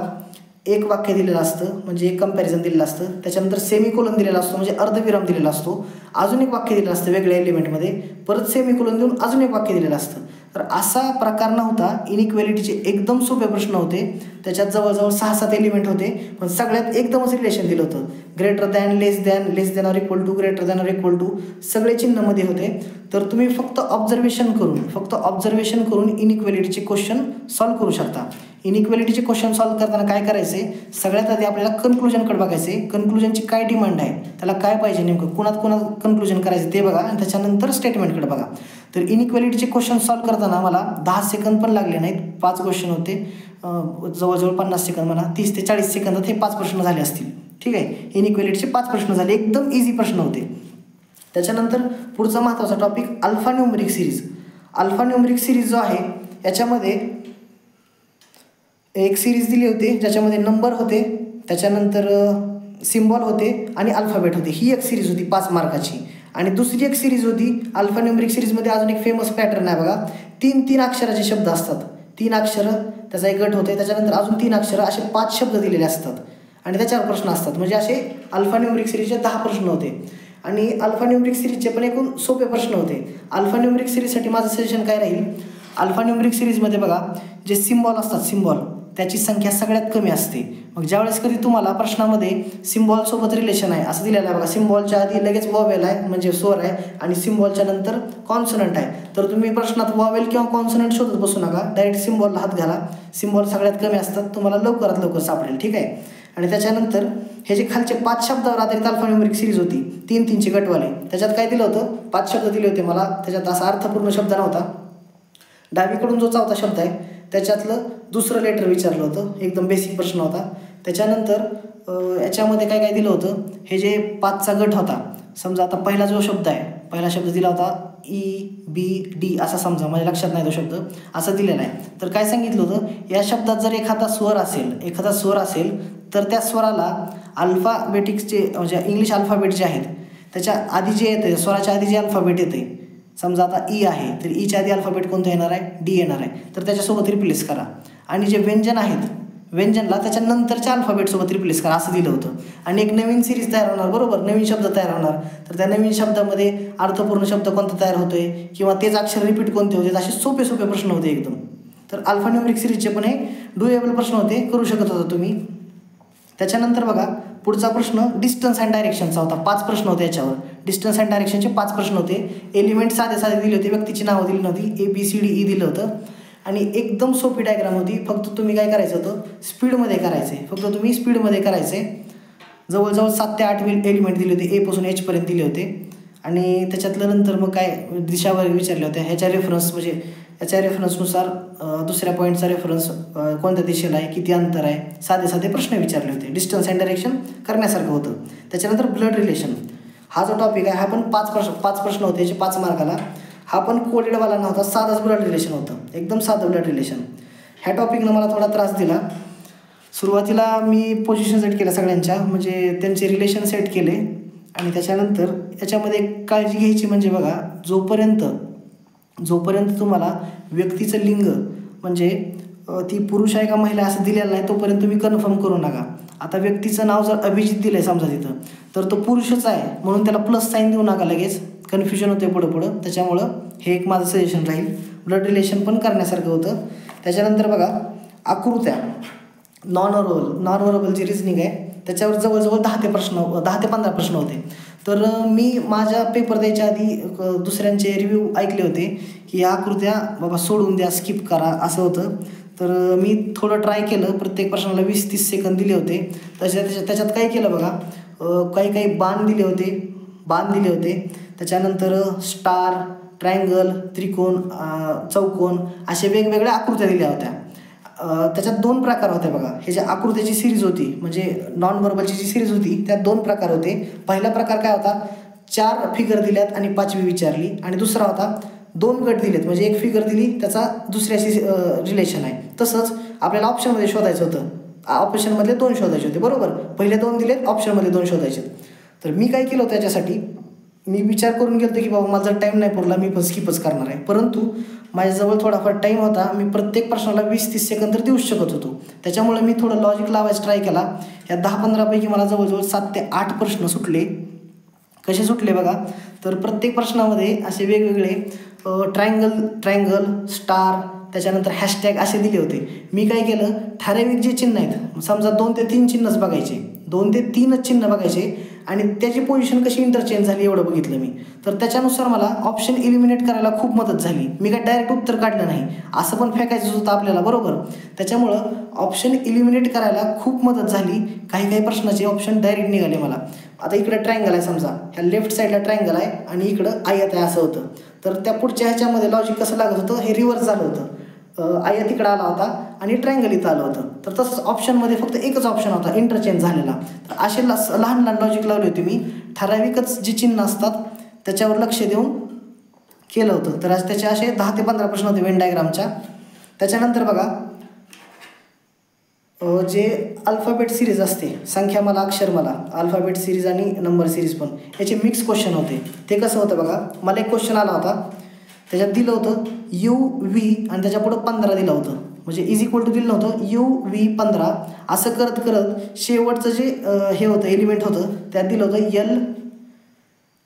एक वाक्य दिलेलं असतं म्हणजे एक कंपॅरिझन दिलेलं असतं, त्याच्यानंतर सेमिकोलन दिलेला असतो म्हणजे अर्धविराम दिलेला असतो, अजून एक वाक्य दिलेलं असतं वेगळ्या एलिमेंटमध्ये, परत सेमिकोलन देऊन अजून एक वाक्य दिलेलं असतं. तर असा प्रकार नव्हता. इनइक्वॅलिटीचे एकदम सोपे प्रश्न होते. त्याच्यात जवळजवळ 6-7 एलिमेंट होते, पण सगळ्यात एकदमच रिलेशन दिलं होतं. Greater than, less than or equal to, greater than or equal to सगळे चिन्हामध्ये होते. तर तुम्ही फक्त ऑब्झर्वेशन करून इनइक्वॅलिटीचे क्वेश्चन सॉल्व्ह करू शकता. इनइक्वॅलिटीचे क्वेश्चन सॉल्व्ह करताना काय करायचे, सगळ्यात आधी आपल्याला कन्क्लुजनकडे बघायचे. कन्क्लुजनची काय डिमांड आहे, त्याला काय पाहिजे, नेमकं कुणात कन्क्लुजन करायचं ते बघा आणि त्याच्यानंतर स्टेटमेंटकडे बघा. तर इनइक्वॅलिटीचे क्वेश्चन सॉल्व्ह करताना मला 10 सेकंद पण लागले नाहीत. 5 क्वेश्चन होते, जवळजवळ 50 सेकंद म्हणा, 30 ते 40 सेकंदात हे 5 प्रश्न झाले असतील, ठीक आहे. इनइक्वॅलिटीचे 5 प्रश्न झाले, एकदम इझी प्रश्न होते. त्याच्यानंतर पुढचा महत्त्वाचा टॉपिक अल्फा न्यूमरिक सिरीज जो आहे याच्यामध्ये एक सिरीज दिली होती ज्याच्यामध्ये नंबर होते, त्याच्यानंतर सिम्बॉल होते आणि अल्फाबेट होते. ही एक सिरीज होती 5 मार्काची. आणि दुसरी एक सिरीज होती अल्फा न्यूमरिक सिरीजमध्ये, अजून एक फेमस पॅटर्न आहे बघा, 3 अक्षराचे शब्द असतात. 3 अक्षरं त्याचा एक गट होते, त्याच्यानंतर अजून 3 अक्षरं असे 5 शब्द दिलेले असतात. आणि त्याच्यावर प्रश्न असतात. म्हणजे असे अल्फान्यूमेरिक सिरीजचे 10 प्रश्न होते आणि अल्फान्यूमेरिक सिरीजचे पण एकूण सोपे प्रश्न होते. अल्फान्यूमेरिक सिरीजसाठी माझं सजेशन काय राहील, अल्फान्यूमेरिक सिरीजमध्ये बघा जे सिम्बॉल असतात, सिम्बॉल त्याची संख्या सगळ्यात कमी असते. मग ज्यावेळेस कधी तुम्हाला प्रश्नामध्ये सिम्बॉलसोबत रिलेशन आहे असं दिलेलं आहे बघा, सिम्बॉलच्या आधी लगेच वॉवेल आहे म्हणजे स्वर आहे आणि सिम्बॉलच्या नंतर कॉन्सनंट आहे, तर तुम्ही प्रश्नात वॉवेल किंवा कॉन्सनंट शोधत बसू नका, डायरेक्ट सिम्बॉलला हात घाला. सिम्बॉल सगळ्यात कमी असतात, तुम्हाला लवकरात लवकर सापडेल. ठीक आहे. आणि त्याच्यानंतर हे जे खालचे 5 शब्दावर आधारित अल्फान्यूमेरिक सिरीज होती 3-3चे गटवाले, त्याच्यात काय दिलं होतं, 5 शब्द दिले होते मला. त्याच्यात असा अर्थपूर्ण शब्द नव्हता. डावीकडून जो चौथा शब्द आहे त्याच्यातलं दुसरं लेटर विचारलं होतं, एकदम बेसिक प्रश्न होता. त्याच्यानंतर याच्यामध्ये काय काय दिलं होतं, हे जे 5चा गट होता, समजा आता पहिला जो शब्द आहे, पहिला शब्द दिला होता EBD असा, समजा माझ्या लक्षात नाही तो शब्द, असं दिलेला आहे. तर काय सांगितलं होतं, या शब्दात जर एखादा स्वर असेल तर त्या स्वराला अल्फाबेटिक्सचे म्हणजे इंग्लिश अल्फाबेट जे आहेत त्याच्या आधी जे येते, स्वराच्या आधी जे अल्फाबेट येते, समजा आता ई आहे तर ईच्या आधी अल्फाबेट कोणतं येणार आहे, डी येणार आहे, तर त्याच्यासोबत रिप्लेस करा. आणि जे व्यंजन आहेत, व्यंजनला त्याच्यानंतरच्या अल्फाबेटसोबत रिप्लेस करा असं दिलं होतं. आणि एक नवीन सिरीज तयार होणार, बरोबर, नवीन शब्द तयार होणार, तर त्या नवीन शब्दामध्ये अर्थपूर्ण शब्द कोणता तयार होतोय किंवा तेच अक्षर रिपीट कोणते होते, असे सोपे सोपे प्रश्न होते एकदम. तर अल्फान्यूमेरिक सिरीजचे पण हे डुएबल प्रश्न होते, करू शकत होता तुम्ही. त्याच्यानंतर बघा पुढचा प्रश्न डिस्टन्स अँड डायरेक्शनचा होता. 5 प्रश्न होते याच्यावर. डिस्टन्स अँड डायरेक्शनचे 5 प्रश्न होते. एलिमेंट साधे साधे दिले होते, व्यक्तीची नावं दिली नव्हती, ABCDE दिलं होतं आणि एकदम सोपी डायग्राम होती. फक्त तुम्ही काय करायचं होतं, स्पीडमध्ये करायचे, फक्त तुम्ही स्पीडमध्ये करायचे. जवळजवळ 7 ते 8 एलिमेंट दिले होते, A पासून H पर्यंत दिले होते. आणि त्याच्यातलं नंतर मग काय दिशावर विचारल्या होत्या, ह्याच्या रेफरन्स म्हणजे याच्या रेफरन्सनुसार दुसऱ्या पॉईंटचा रेफरन्स कोणत्या दिशेला आहे, किती अंतर आहे, साधे साधे प्रश्न विचारले होते. डिस्टन्स अँड डायरेक्शन करण्यासारखं होतं. त्याच्यानंतर ब्लड रिलेशन हा जो टॉपिक आहे, हा पण 5 प्रश्न होते, याचे 5 मार्काला. हा पण कोडेडवाला नव्हता, साधाच ब्लड रिलेशन होतं, एकदम साधं ब्लड रिलेशन. ह्या टॉपिकनं मला थोडा त्रास दिला. सुरुवातीला मी पोझिशन सेट केल्या सगळ्यांच्या, म्हणजे त्यांचे रिलेशन सेट केले. आणि त्याच्यानंतर याच्यामध्ये एक काळजी घ्यायची म्हणजे बघा, जोपर्यंत तुम्हाला व्यक्तीचं लिंग म्हणजे ती पुरुष आहे का महिला असं दिलेलं नाही तोपर्यंत तुम्ही कन्फर्म करू नका. आता व्यक्तीचं नाव जर अभिजित दिलं आहे समजा तिथं, तर तो पुरुषच आहे म्हणून त्याला प्लस साईन देऊ नका, लगेच कन्फ्युजन होते पुढं. त्याच्यामुळं हे एक माझं सजेशन राहील. ब्लड रिलेशन पण करण्यासारखं होतं. त्याच्यानंतर बघा आकृत्या, नॉन व्हर्बल जी रिझनिंग आहे त्याच्यावर जवळजवळ 10 ते 15 प्रश्न होते. तर मी माझ्या पेपर द्यायच्या आधी दुसऱ्यांचे रिव्ह्यू ऐकले होते की या आकृत्या बाबा सोडून द्या, स्किप करा असं होतं. तर मी थोडं ट्राय केलं, प्रत्येक प्रश्नाला 20-30 सेकंद दिले होते. त्याच्यात काय केलं बघा, काही बाण दिले होते. त्याच्यानंतर स्टार, ट्रायंगल, त्रिकोण, चौकोन असे वेगवेगळ्या आकृत्या दिल्या होत्या. त्याच्यात 2 प्रकार होते बघा. हे जे आकृत्याची सिरीज होती म्हणजे नॉन व्हर्बलची जी सिरीज होती त्यात 2 प्रकार होते. पहिला प्रकार काय होता, 4 फिगर दिल्यात आणि 5वी विचारली. आणि दुसरा होता 2 गट दिलेत म्हणजे एक फिगर दिली त्याचा दुसऱ्याशी रिलेशन आहे. तसंच आपल्याला ऑप्शनमध्ये शोधायचं होतं, ऑप्शनमधले 2 शोधायचे होते, बरोबर. पहिले 2 दिलेत, ऑप्शनमध्ये 2 शोधायचे. तर मी काय केलं होतं त्याच्यासाठी, मी विचार करून गेलो की बाबा माझा टाईम नाही पुरला, मी पण स्किपच करणार आहे. परंतु माझ्याजवळ थोडाफार टाईम होता, मी प्रत्येक प्रश्नाला 20-30 सेकंद तर देऊच शकत होतो. त्याच्यामुळे मी थोडं लॉजिक लावायचं ट्राय केला. या 10-15 मला जवळजवळ 7 ते 8 प्रश्न सुटले. कसे सुटले बघा, तर प्रत्येक प्रश्नामध्ये असे वेगवेगळे ट्रायंगल, स्टार, त्याच्यानंतर हॅशटॅग असे दिले होते. मी काय केलं, ठराविक जे चिन्ह आहेत, समजा 2 ते 3 चिन्हच बघायचे, 2 ते 3च चिन्ह बघायचे आणि त्याची पोझिशन कशी इंटरचेंज झाली एवढं बघितलं मी. तर त्याच्यानुसार मला ऑप्शन इलिमिनेट करायला खूप मदत झाली. मी काय डायरेक्ट उत्तर काढलं नाही, असं पण फेकायचं होतं आपल्याला, बरोबर. त्याच्यामुळं ऑप्शन इलिमिनेट करायला खूप मदत झाली. काही प्रश्नाचे ऑप्शन डायरेक्ट निघाले मला. आता इकडं ट्रायंगल आहे समजा, ह्या लेफ्ट साईडला ट्रायंगल आहे आणि इकडं आयत आहे असं होतं. तर त्या पुढच्या ह्याच्यामध्ये लॉजिक कसं लागत होतं, हे रिव्हर्स झालं होतं. आयत इकडं आला होता आणि ट्रायंगल इथं आलं होतं. तर तसंच ऑप्शनमध्ये फक्त एकच ऑप्शन होता इंटरचेंज झालेला. तर असे लहान लॉजिक लावले होते मी. ठराविकच जे चिन्ह असतात त्याच्यावर लक्ष देऊन केलं होतं. तर आज त्याचे असे 10 ते 15 प्रश्न होते वेन डायग्रामच्या. त्याच्यानंतर बघा जे अल्फाबेट सिरीज असते, संख्या मला अक्षर मला, अल्फाबेट सिरीज आणि नंबर सिरीज पण, याचे मिक्स क्वेश्चन होते. ते कसं होतं बघा, मला एक क्वेश्चन आला होता, त्याच्यात दिलं होतं UV आणि त्याच्या पुढं 15 दिलं होतं. म्हणजे इज इक्वल टू दिलं नव्हतं UV15 असं करत करत शेवटचं जे हे होतं एलिमेंट होतं त्यात दिलं होतं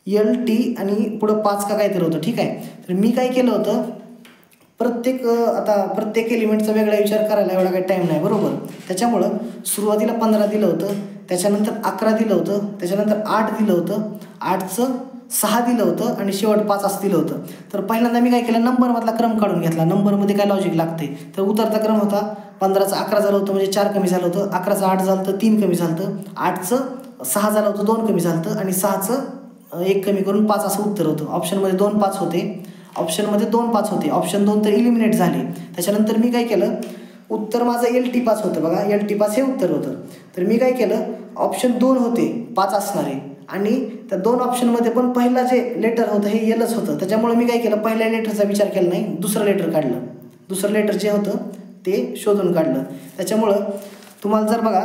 LT आणि पुढं 5 का काहीतरी होतं. ठीक आहे. तर मी काय केलं होतं प्रत्येक एलिमेंटचा वेगळा विचार करायला एवढा काही टाईम नाही बरोबर. त्याच्यामुळं सुरुवातीला 15 दिलं होतं, त्याच्यानंतर 11 दिलं होतं, त्याच्यानंतर 8 दिलं होतं, 8चं 6 दिलं होतं आणि शेवट 5 असं दिलं होतं. तर पहिल्यांदा मी काय केलं नंबरमधला क्रम काढून घेतला. नंबरमध्ये काय लॉजिक लागते तर उतरता क्रम होता. 15चं 11 झालं होतं म्हणजे 4 कमी झालं होतं, 11चं 8 झालं होतं 3 कमी झालं होतं, 8चं 6 झालं होतं 2 कमी झालं होतं आणि 6चं 1 कमी करून 5 असं उत्तर होतं. ऑप्शनमध्ये 2 5 होते, ऑप्शन 2 तर इलिमिनेट झाले. त्याच्यानंतर मी काय केलं उत्तर माझं LT5 होतं बघा, LT5 हे उत्तर होतं. तर मी काय केलं ऑप्शन 2 होते 5 असणारे आणि त्या 2 ऑप्शनमध्ये पण पहिला जे लेटर होतं हे Lच होतं. त्याच्यामुळे मी काय केलं पहिल्या लेटरचा विचार केला नाही, दुसरं लेटर काढलं. दुसरं लेटर जे होतं ते शोधून काढलं. त्याच्यामुळं तुम्हाला जर बघा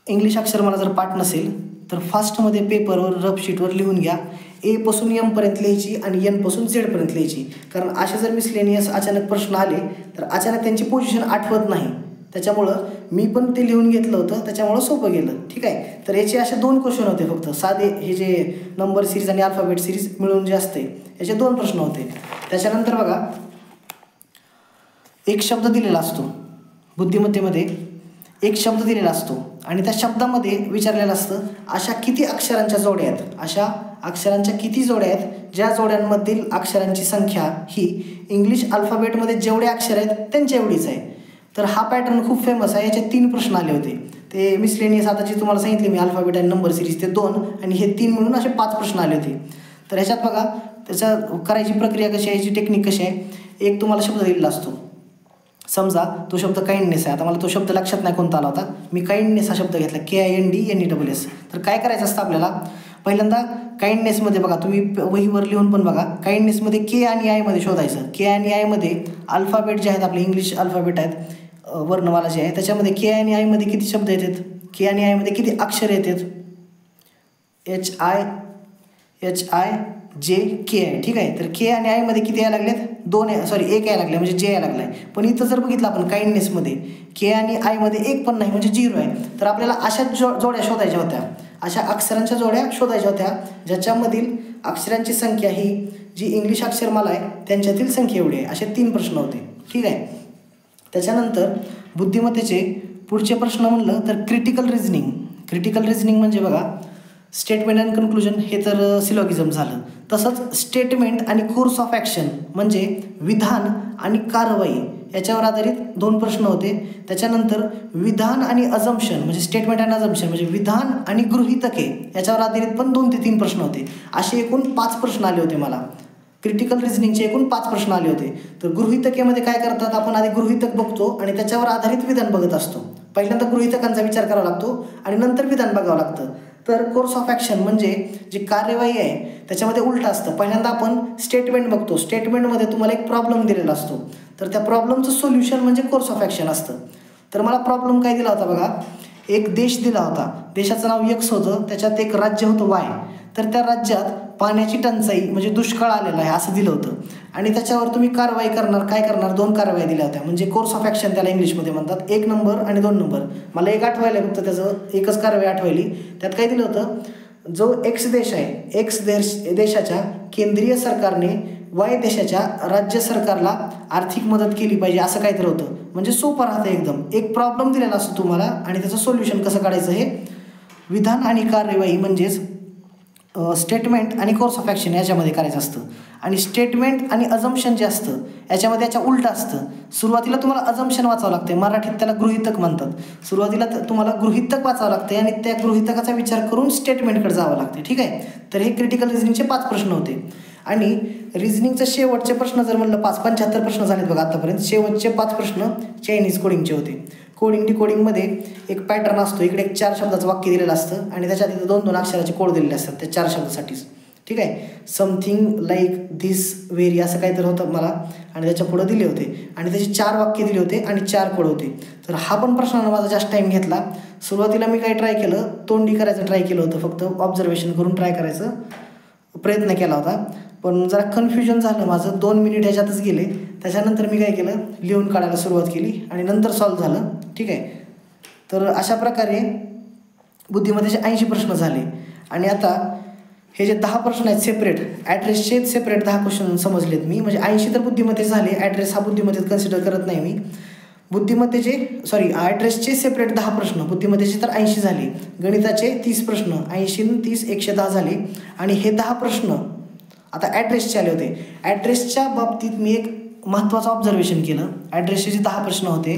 इंग्लिश अक्षर मला जर पाठ नसेल तर फास्टमध्ये पेपरवर रफ शीटवर लिहून घ्या. A पासून M पर्यंत लिहायची आणि N पासून Z पर्यंत लिहायची. कारण असे जर मिसलेनियस अचानक प्रश्न आले तर अचानक त्यांची पोझिशन आठवत नाही. त्याच्यामुळं मी पण ते लिहून घेतलं होतं, त्याच्यामुळं सोपं गेलं. ठीक आहे. तर याचे असे 2 क्वेश्चन होते फक्त साधे, हे जे नंबर सिरीज आणि अल्फाबेट सिरीज मिळून जे असते याचे 2 प्रश्न होते. त्याच्यानंतर बघा एक शब्द दिलेला असतो बुद्धिमत्तेमध्ये, एक शब्द दिलेला असतो आणि त्या शब्दामध्ये विचारलेलं असतं अशा किती अक्षरांच्या जोड्या आहेत, अशा अक्षरांच्या किती जोड्या आहेत ज्या जोड्यांमधील अक्षरांची संख्या ही इंग्लिश अल्फाबेटमध्ये जेवढे अक्षर आहेत त्यांच्या एवढीच आहे. तर हा पॅटर्न खूप फेमस आहे. याचे 3 प्रश्न आले होते. ते मिसलेनियस आता जे तुम्हाला सांगितले मी अल्फाबेट आणि नंबर सिरीज ते 2 आणि हे 3 मिळून असे 5 प्रश्न आले होते. तर ह्याच्यात बघा त्याचा करायची प्रक्रिया कशी आहे, याची टेक्निक कशी आहे. एक तुम्हाला शब्द दिलेला असतो, समजा तो शब्द काइंडनेस आहे. आता मला तो शब्द लक्षात नाही कोणता आला होता, मी काइंडनेस हा शब्द घेतला KINDNESS. तर काय करायचं असतं आपल्याला पहिल्यांदा काइंडनेसमध्ये बघा तुम्ही वहीवर लिहून पण बघा, काइंडनेसमध्ये K आणि I मध्ये शोधायचं. K आणि I मध्ये अल्फाबेट जे आहेत आपले इंग्लिश अल्फाबेट आहेत वर्णमाला जे आहे त्याच्यामध्ये K आणि I मध्ये किती शब्द येतात, K आणि I मध्ये किती अक्षर येतात, HIJK. ठीक आहे. तर K आणि I मध्ये किती यायला लागलेत, 1 यायला लागले म्हणजे J यायला लागलाय. पण इथं जर बघितलं आपण काइंडनेसमध्ये K आणि I मध्ये 1 पण नाही म्हणजे 0 आहे. तर आपल्याला अशा जोड्या शोधायच्या होत्या, अशा अक्षरांच्या जोड्या शोधायच्या होत्या ज्याच्यामधील अक्षरांची संख्या ही जी इंग्लिश अक्षरमाला आहे त्यांच्यातील संख्या एवढी आहे. असे 3 प्रश्न होते. ठीक आहे. त्याच्यानंतर बुद्धिमत्तेचे पुढचे प्रश्न म्हणलं तर क्रिटिकल रिझनिंग म्हणजे बघा स्टेटमेंट अँड कन्क्लुजन हे तर सिलॉगिझम झालं. तसंच स्टेटमेंट आणि कोर्स ऑफ ॲक्शन म्हणजे विधान आणि कारवाई याच्यावर आधारित 2 प्रश्न होते. त्याच्यानंतर विधान आणि अजम्पशन म्हणजे स्टेटमेंट अँड अजम्पशन म्हणजे विधान आणि गृहीतके याच्यावर आधारित पण 2 ते 3 प्रश्न होते. असे एकूण 5 प्रश्न आले होते मला. क्रिटिकल रिझनिंगचे एकूण 5 प्रश्न आले होते. तर गृहीतकेमध्ये काय करतात आपण आधी गृहीतक बघतो आणि त्याच्यावर आधारित विधान बघत असतो. पहिल्यांदा गृहीतकांचा विचार करावा लागतो आणि नंतर विधान बघावं लागतं. तर कोर्स ऑफ ॲक्शन म्हणजे जी कार्यवाही आहे त्याच्यामध्ये उलटं असतं. पहिल्यांदा आपण स्टेटमेंट बघतो, स्टेटमेंटमध्ये तुम्हाला एक प्रॉब्लेम दिलेला असतो, तर त्या प्रॉब्लेमचं सोल्युशन म्हणजे कोर्स ऑफ ॲक्शन असतं. तर मला प्रॉब्लेम काय दिला होता बघा, एक देश दिला होता, देशाचं नाव X होतं, त्याच्यात एक राज्य होतं Y. तर त्या राज्यात पाण्याची टंचाई म्हणजे दुष्काळ आलेला आहे असं दिलं होतं आणि त्याच्यावर तुम्ही कारवाई करणार, काय करणार, 2 कारवाई दिल्या होत्या म्हणजे कोर्स ऑफ ॲक्शन त्याला इंग्लिशमध्ये म्हणतात. 1 नंबर आणि 2 नंबर. मला एक आठवायला फक्त त्याचं एकच कारवाई आठवली. त्यात काय दिलं होतं, जो X देश आहे, X देशाच्या केंद्रीय सरकारने Y देशाच्या राज्य सरकारला आर्थिक मदत केली पाहिजे असं काहीतरी होतं. म्हणजे सोपं राहतं एकदम. एक प्रॉब्लेम दिलेला असतो तुम्हाला आणि त्याचं सोल्युशन कसं काढायचं हे विधान आणि कार्यवाही म्हणजेच स्टेटमेंट आणि कोर्स ऑफ ॲक्शन याच्यामध्ये करायचं असतं. आणि स्टेटमेंट आणि अजम्पशन जे असतं याच्यामध्ये याच्या उलटं असतं. सुरुवातीला तुम्हाला अजम्पशन वाचावं लागते, मराठीत त्याला गृहीतक म्हणतात. सुरुवातीला तुम्हाला गृहीतक वाचावं लागते आणि त्या गृहीतकाचा विचार करून स्टेटमेंटकडे जावं लागते. ठीक आहे. तर हे क्रिटिकल रिझनिंगचे 5 प्रश्न होते. आणि रिझनिंगचे शेवटचे प्रश्न जर म्हणलं 75 प्रश्न झालेत बघा आतापर्यंत. शेवटचे 5 प्रश्न चायनीज कोडिंगचे होते. कोडिंग डिकोडिंगमध्ये एक पॅटर्न असतो, इकडे एक 4 शब्दाचं वाक्य दिलेलं असतं आणि त्याच्यात इथं 2-2 अक्षराचे कोड दिलेले असतात त्या 4 शब्दासाठीच. ठीक आहे. समथिंग लाईक धिस व्हेरी असं काहीतरी होतं मला आणि त्याच्या पुढं दिले होते आणि त्याचे 4 वाक्य दिले होते आणि 4 कोड होते. तर हा पण प्रश्नानं माझा जास्त टाईम घेतला. सुरुवातीला मी काय ट्राय केलं, तोंडी करायचं ट्राय केलं होतं, फक्त ऑब्झर्वेशन करून ट्राय करायचं प्रयत्न केला होता. पण जरा कन्फ्युजन झालं माझं, 2 मिनिट ह्याच्यातच गेले. त्याच्यानंतर मी काय केलं, लिहून काढायला सुरुवात केली आणि नंतर सॉल्व्ह झालं. ठीक आहे. तर अशा प्रकारे बुद्धिमत्तेचे 80 प्रश्न झाले. आणि आता हे जे 10 प्रश्न आहेत सेपरेट, ॲड्रेसचे सेपरेट 10 क्वेश्चन समजलेत मी. म्हणजे 80 तर बुद्धिमत्ते झाले, ॲड्रेस हा बुद्धिमत्तेत कन्सिडर करत नाही मी. ॲड्रेसचे सेपरेट 10 प्रश्न, बुद्धिमत्तेचे तर 80 झाले. गणिताचे 30 प्रश्न, 80 आणि 30 110 झाले. आणि हे 10 प्रश्न आता ॲड्रेसचे आले होते. ॲड्रेसच्या बाबतीत मी एक महत्त्वाचं ऑब्झर्वेशन केलं. ॲड्रेसचे जे 10 प्रश्न होते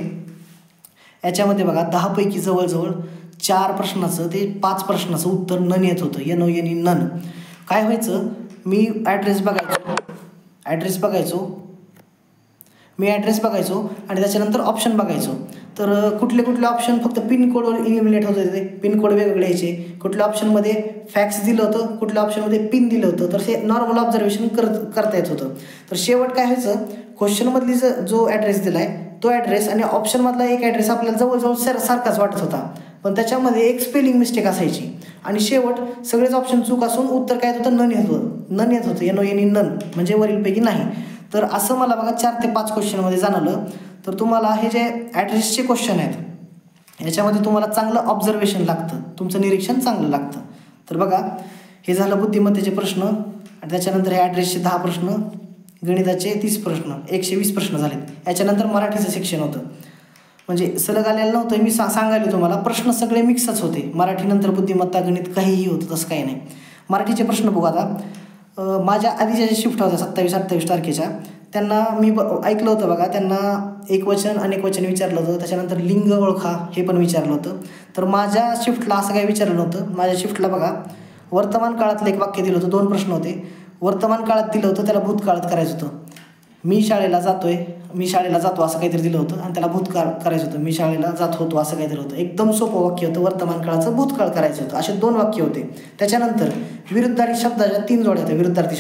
याच्यामध्ये बघा 10 पैकी जवळजवळ 4 प्रश्नाचं ते 5 प्रश्नाचं उत्तर नन येत होतं. नन. काय व्हायचं, मी ॲड्रेस बघायचो आणि त्याच्यानंतर ऑप्शन बघायचो. तर कुठले ऑप्शन फक्त पिनकोडवर इलिमिनेट होत होते, पिनकोड वेगवेगळे यायचे. कुठल्या ऑप्शनमध्ये फॅक्स दिलं होतं, कुठल्या ऑप्शनमध्ये पिन दिलं होतं. तर हे नॉर्मल ऑब्झर्वेशन करता येत होतं. तर शेवट काय व्हायचं, क्वेश्चनमधली जो ॲड्रेस दिला आहे तो ॲड्रेस आणि ऑप्शनमधला एक ॲड्रेस आपल्याला जवळजवळ सारखाच वाटत होता, पण त्याच्यामध्ये एक स्पेलिंग मिस्टेक असायची. आणि शेवट सगळेच ऑप्शन चूक असून उत्तर काय होतं, नन येत होतं. नन म्हणजे वरीलपैकी नाही. तर असं मला बघा 4 ते 5 क्वेश्चनमध्ये जाणवलं. तर तुम्हाला हे जे ॲड्रेसचे क्वेश्चन आहेत याच्यामध्ये तुम्हाला चांगलं ऑब्झर्वेशन लागतं, तुमचं निरीक्षण चांगलं लागतं. तर बघा हे झालं बुद्धिमत्तेचे प्रश्न आणि त्याच्यानंतर हे ॲड्रेसचे 10 प्रश्न, गणिताचे 30 प्रश्न, 120 प्रश्न झालेत. याच्यानंतर मराठीचं सेक्शन होतं. म्हणजे सलग आलेलं नव्हतं, मी सांगायला तुम्हाला प्रश्न सगळे मिक्सच होते. मराठीनंतर बुद्धिमत्ता, गणित काहीही होतं, तसं काही नाही. मराठीचे प्रश्न बघू आता. माझ्या आधीच्या ज्या शिफ्ट होत्या 27-28 तारखेच्या, त्यांना मी ऐकलं होतं बघा, त्यांना एकवचन अनेकवचन विचारलं होतं. त्याच्यानंतर लिंग ओळखा हे पण विचारलं होतं. तर माझ्या शिफ्टला असं काही विचारलं नव्हतं. माझ्या शिफ्टला बघा वर्तमान काळातलं एक वाक्य दिलं होतं. 2 प्रश्न होते. वर्तमान काळात दिलं होतं, त्याला भूतकाळात करायचं होतं. मी शाळेला जातो असं काहीतरी दिलं होतं आणि त्याला भूतकाळ करायचं होतं. मी शाळेला जात होतो असं काहीतरी होतं. एकदम सोपं वाक्य होतं. वर्तमान काळाचं भूतकाळ करायचं होतं. असे 2 वाक्य होते. त्याच्यानंतर विरुद्धार्थी शब्दाच्या 3 जोड्या होत्या. विरुद्धार्थी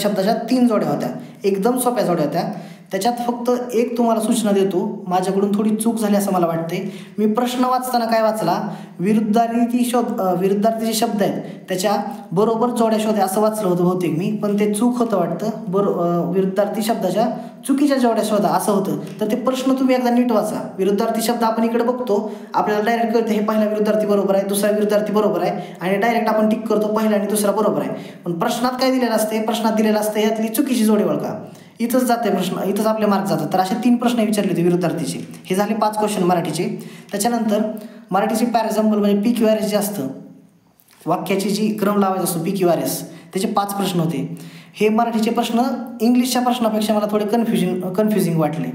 शब्दाच्या 3 जोड्या होत्या. एकदम सोप्या जोड्या होत्या. त्याच्यात फक्त एक तुम्हाला सूचना देतो, माझ्याकडून थोडी चूक झाली असं मला वाटते. मी प्रश्न वाचताना काय वाचला, विरुद्धार्थी जे शब्द आहेत त्याच्या बरोबर जोड्या शोधा असं वाचलं होतं बहुतेक मी, पण ते चूक होतं वाटतं. विरुद्धार्थी शब्दाच्या चुकीच्या जोड्या शोधा असं होतं. तर ते प्रश्न तुम्ही एकदा नीट वाचा. विरुद्धार्थी शब्द आपण इकडे बघतो, आपल्याला डायरेक्ट कळतं हे पहिला विरुद्धार्थी बरोबर आहे, दुसरा विरुद्धार्थी बरोबर आहे आणि डायरेक्ट आपण टिक करतो पहिला आणि दुसरा बरोबर आहे. पण प्रश्नात काय दिलेलं असते, यातली चुकीची जोडी ओळखा. इथंच जाते प्रश्न, इथंच आपले मार्क जातात. तर असे 3 प्रश्न विचारले होते विरुद्धार्थीचे. हे झाले 5 क्वेश्चन मराठीचे. त्याच्यानंतर मराठीचे पॅराग्राम्पल म्हणजे PQRS जे असतं, वाक्याची जी क्रम लावायचा असतो PQRS, त्याचे 5 प्रश्न होते. हे मराठीचे प्रश्न इंग्लिशच्या प्रश्नापेक्षा मला थोडे कन्फ्युजिंग वाटले.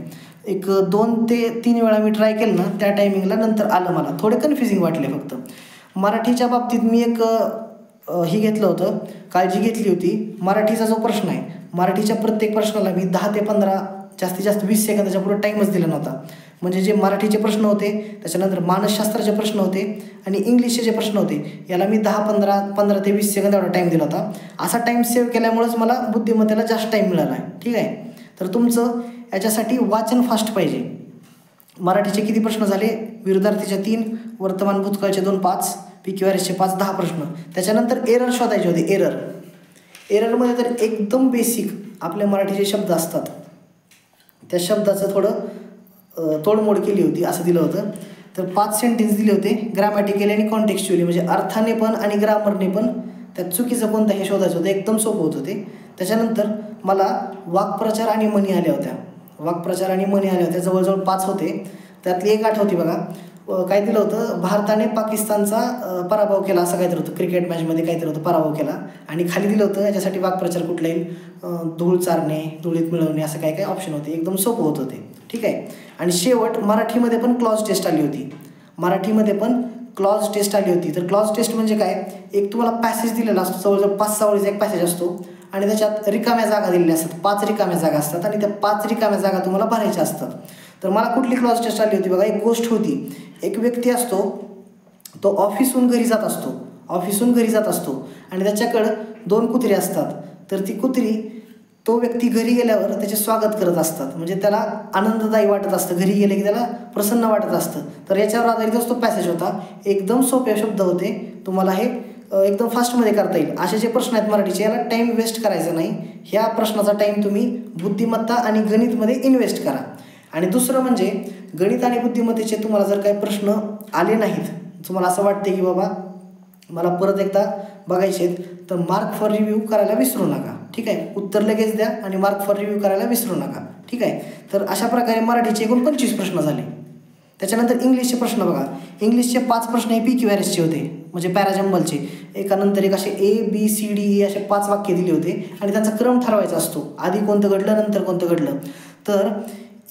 एक 2 ते 3 वेळा मी ट्राय केलं ना, त्या टायमिंगला नंतर आलं मला थोडे कन्फ्युजिंग वाटले. फक्त मराठीच्या बाबतीत मी एक काळजी घेतली होती. मराठीचा जो प्रश्न आहे, मराठीच्या प्रत्येक प्रश्नाला मी 10 ते 15 जास्तीत जास्त 20 सेकंदाच्या पुढे टाईमच दिला नव्हता. म्हणजे जे मराठीचे प्रश्न होते, त्याच्यानंतर मानसशास्त्राचे प्रश्न होते आणि इंग्लिशचे जे प्रश्न होते, याला मी 15 ते 20 सेकंद एवढा टाईम दिला होता. असा टाईम सेव्ह केल्यामुळेच मला बुद्धिमत्तेला जास्त टाईम मिळाला आहे. ठीक आहे. तर तुमचं याच्यासाठी वाचन फास्ट पाहिजे. मराठीचे किती प्रश्न झाले, विरुद्धार्थीच्या 3, वर्तमान भूतकाळचे 2, 5, PQRSचे 5, 10 प्रश्न. त्याच्यानंतर एरर शोधायचे होते. एररमध्ये तर एकदम बेसिक आपल्या मराठीचे शब्द असतात, त्या शब्दाचं थोडं तोडमोड केली होती असं दिलं होतं. तर 5 सेंटेन्स दिले होते, ग्रामॅटिकली आणि कॉन्टेक्स्च्युअली, म्हणजे अर्थाने पण आणि ग्रामरने पण त्यात चुकीचं कोणतं हे शोधायचं होतं. एकदम सोपं होतं ते. त्याच्यानंतर मला वाक्प्रचार आणि म्हणी आल्या होत्या. जवळजवळ 5 होते. त्यातली एक आठवती बघा. काय दिलं होतं, भारताने पाकिस्तानचा पराभव केला असं काहीतरी होतं. क्रिकेट मॅचमध्ये काहीतरी होतं, पराभव केला. आणि खाली दिलं होतं याच्यासाठी वाक्प्रचार कुठला येईल, धूळ चारणे, धुळीत मिळवणे, असं काय ऑप्शन होते. एकदम सोपं होतं ते. ठीक आहे. आणि शेवट मराठीमध्ये पण क्लॉज टेस्ट आली होती. तर क्लॉज टेस्ट म्हणजे काय, एक तुम्हाला पॅसेज दिलेला असतो, जवळजवळ 5-6 ओळीचा एक पॅसेज असतो आणि त्याच्यात रिकाम्या जागा दिलेल्या असतात. 5 रिकाम्या जागा असतात आणि त्या 5 रिकाम्या जागा तुम्हाला भरायच्या असतात. तर मला कुठली क्लॉज टेस्ट आली होती बघा. एक गोष्ट होती, एक व्यक्ती असतो, तो ऑफिसहून घरी जात असतो आणि त्याच्याकडं 2 कुत्री असतात. तर ती कुत्री तो व्यक्ती घरी गेल्यावर त्याचे स्वागत करत असतात, म्हणजे त्याला आनंददायी वाटत असतं, घरी गेले की त्याला प्रसन्न वाटत असतं. तर याच्यावर आधारितच तो पॅसेज होता. एकदम सोपे शब्द होते. तुम्हाला हे एकदम फास्टमध्ये करता येईल असे जे प्रश्न आहेत मराठीचे, याला टाईम वेस्ट करायचा नाही. ह्या प्रश्नाचा टाईम तुम्ही बुद्धिमत्ता आणि गणितमध्ये इन्व्हेस्ट करा. आणि दुसरं म्हणजे गणित आणि बुद्धिमत्तेचे तुम्हाला जर काही प्रश्न आले नाहीत, तुम्हाला असं वाटते की बाबा मला परत एकदा बघायचे आहेत, तर मार्क फॉर रिव्ह्यू करायला विसरू नका. ठीक आहे, उत्तर लगेच द्या आणि मार्क फॉर रिव्ह्यू करायला विसरू नका. ठीक आहे, तर अशा प्रकारे मराठीचे एकूण 25 प्रश्न झाले. त्याच्यानंतर इंग्लिशचे प्रश्न बघा. इंग्लिशचे 5 प्रश्न हे PQRSचे होते, म्हणजे पॅराजंबलचे. एकानंतर एक असे ABCDE असे 5 वाक्य दिले होते आणि त्यांचा क्रम ठरवायचा असतो, आधी कोणतं घडलं नंतर कोणतं घडलं. तर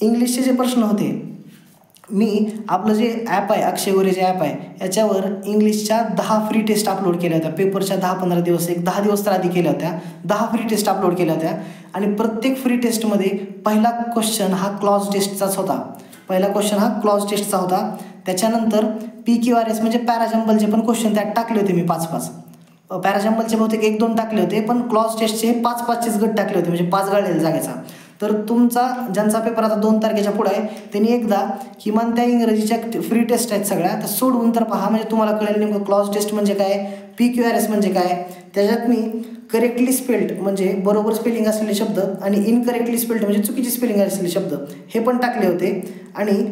इंग्लिशचे जे प्रश्न होते, मी आपलं जे ॲप आहे अक्षय गोरे जे ॲप आहे याच्यावर इंग्लिशच्या 10 फ्री टेस्ट अपलोड केल्या होत्या. पेपरच्या 10-15 दिवस, एक 10 दिवस तर आधी केल्या होत्या. 10 फ्री टेस्ट अपलोड केल्या होत्या आणि प्रत्येक फ्री टेस्टमध्ये पहिला क्वेश्चन हा क्लॉज टेस्टचाच होता. पहिला क्वेश्चन हा क्लॉज टेस्टचा होता. त्याच्यानंतर PQRS म्हणजे पॅराजंबलचे पण क्वेश्चन त्यात टाकले होते मी 5-5. पॅराजंबलचे बहुतेक 1-2 टाकले होते, पण क्लॉज टेस्टचे 5-5चेच गट टाकले होते, म्हणजे 5 गाळलेल्या जागेचा. तर तुमचा ज्यांचा पेपर आता 2 तारखेच्या पुढे आहे त्यांनी एकदा किमान त्या इंग्रजीच्या फ्री टेस्ट आहेत सगळ्या त्या सोडवून तर पहा, म्हणजे तुम्हाला कळेल नेमकं क्लॉज टेस्ट म्हणजे काय, PQRS म्हणजे काय. त्याच्यात मी करेक्टली स्पेल्ड म्हणजे बरोबर स्पेलिंग असलेले शब्द आणि इनकरेक्टली स्पेल्ड म्हणजे चुकीची स्पेलिंग असलेले शब्द हे पण टाकले होते. आणि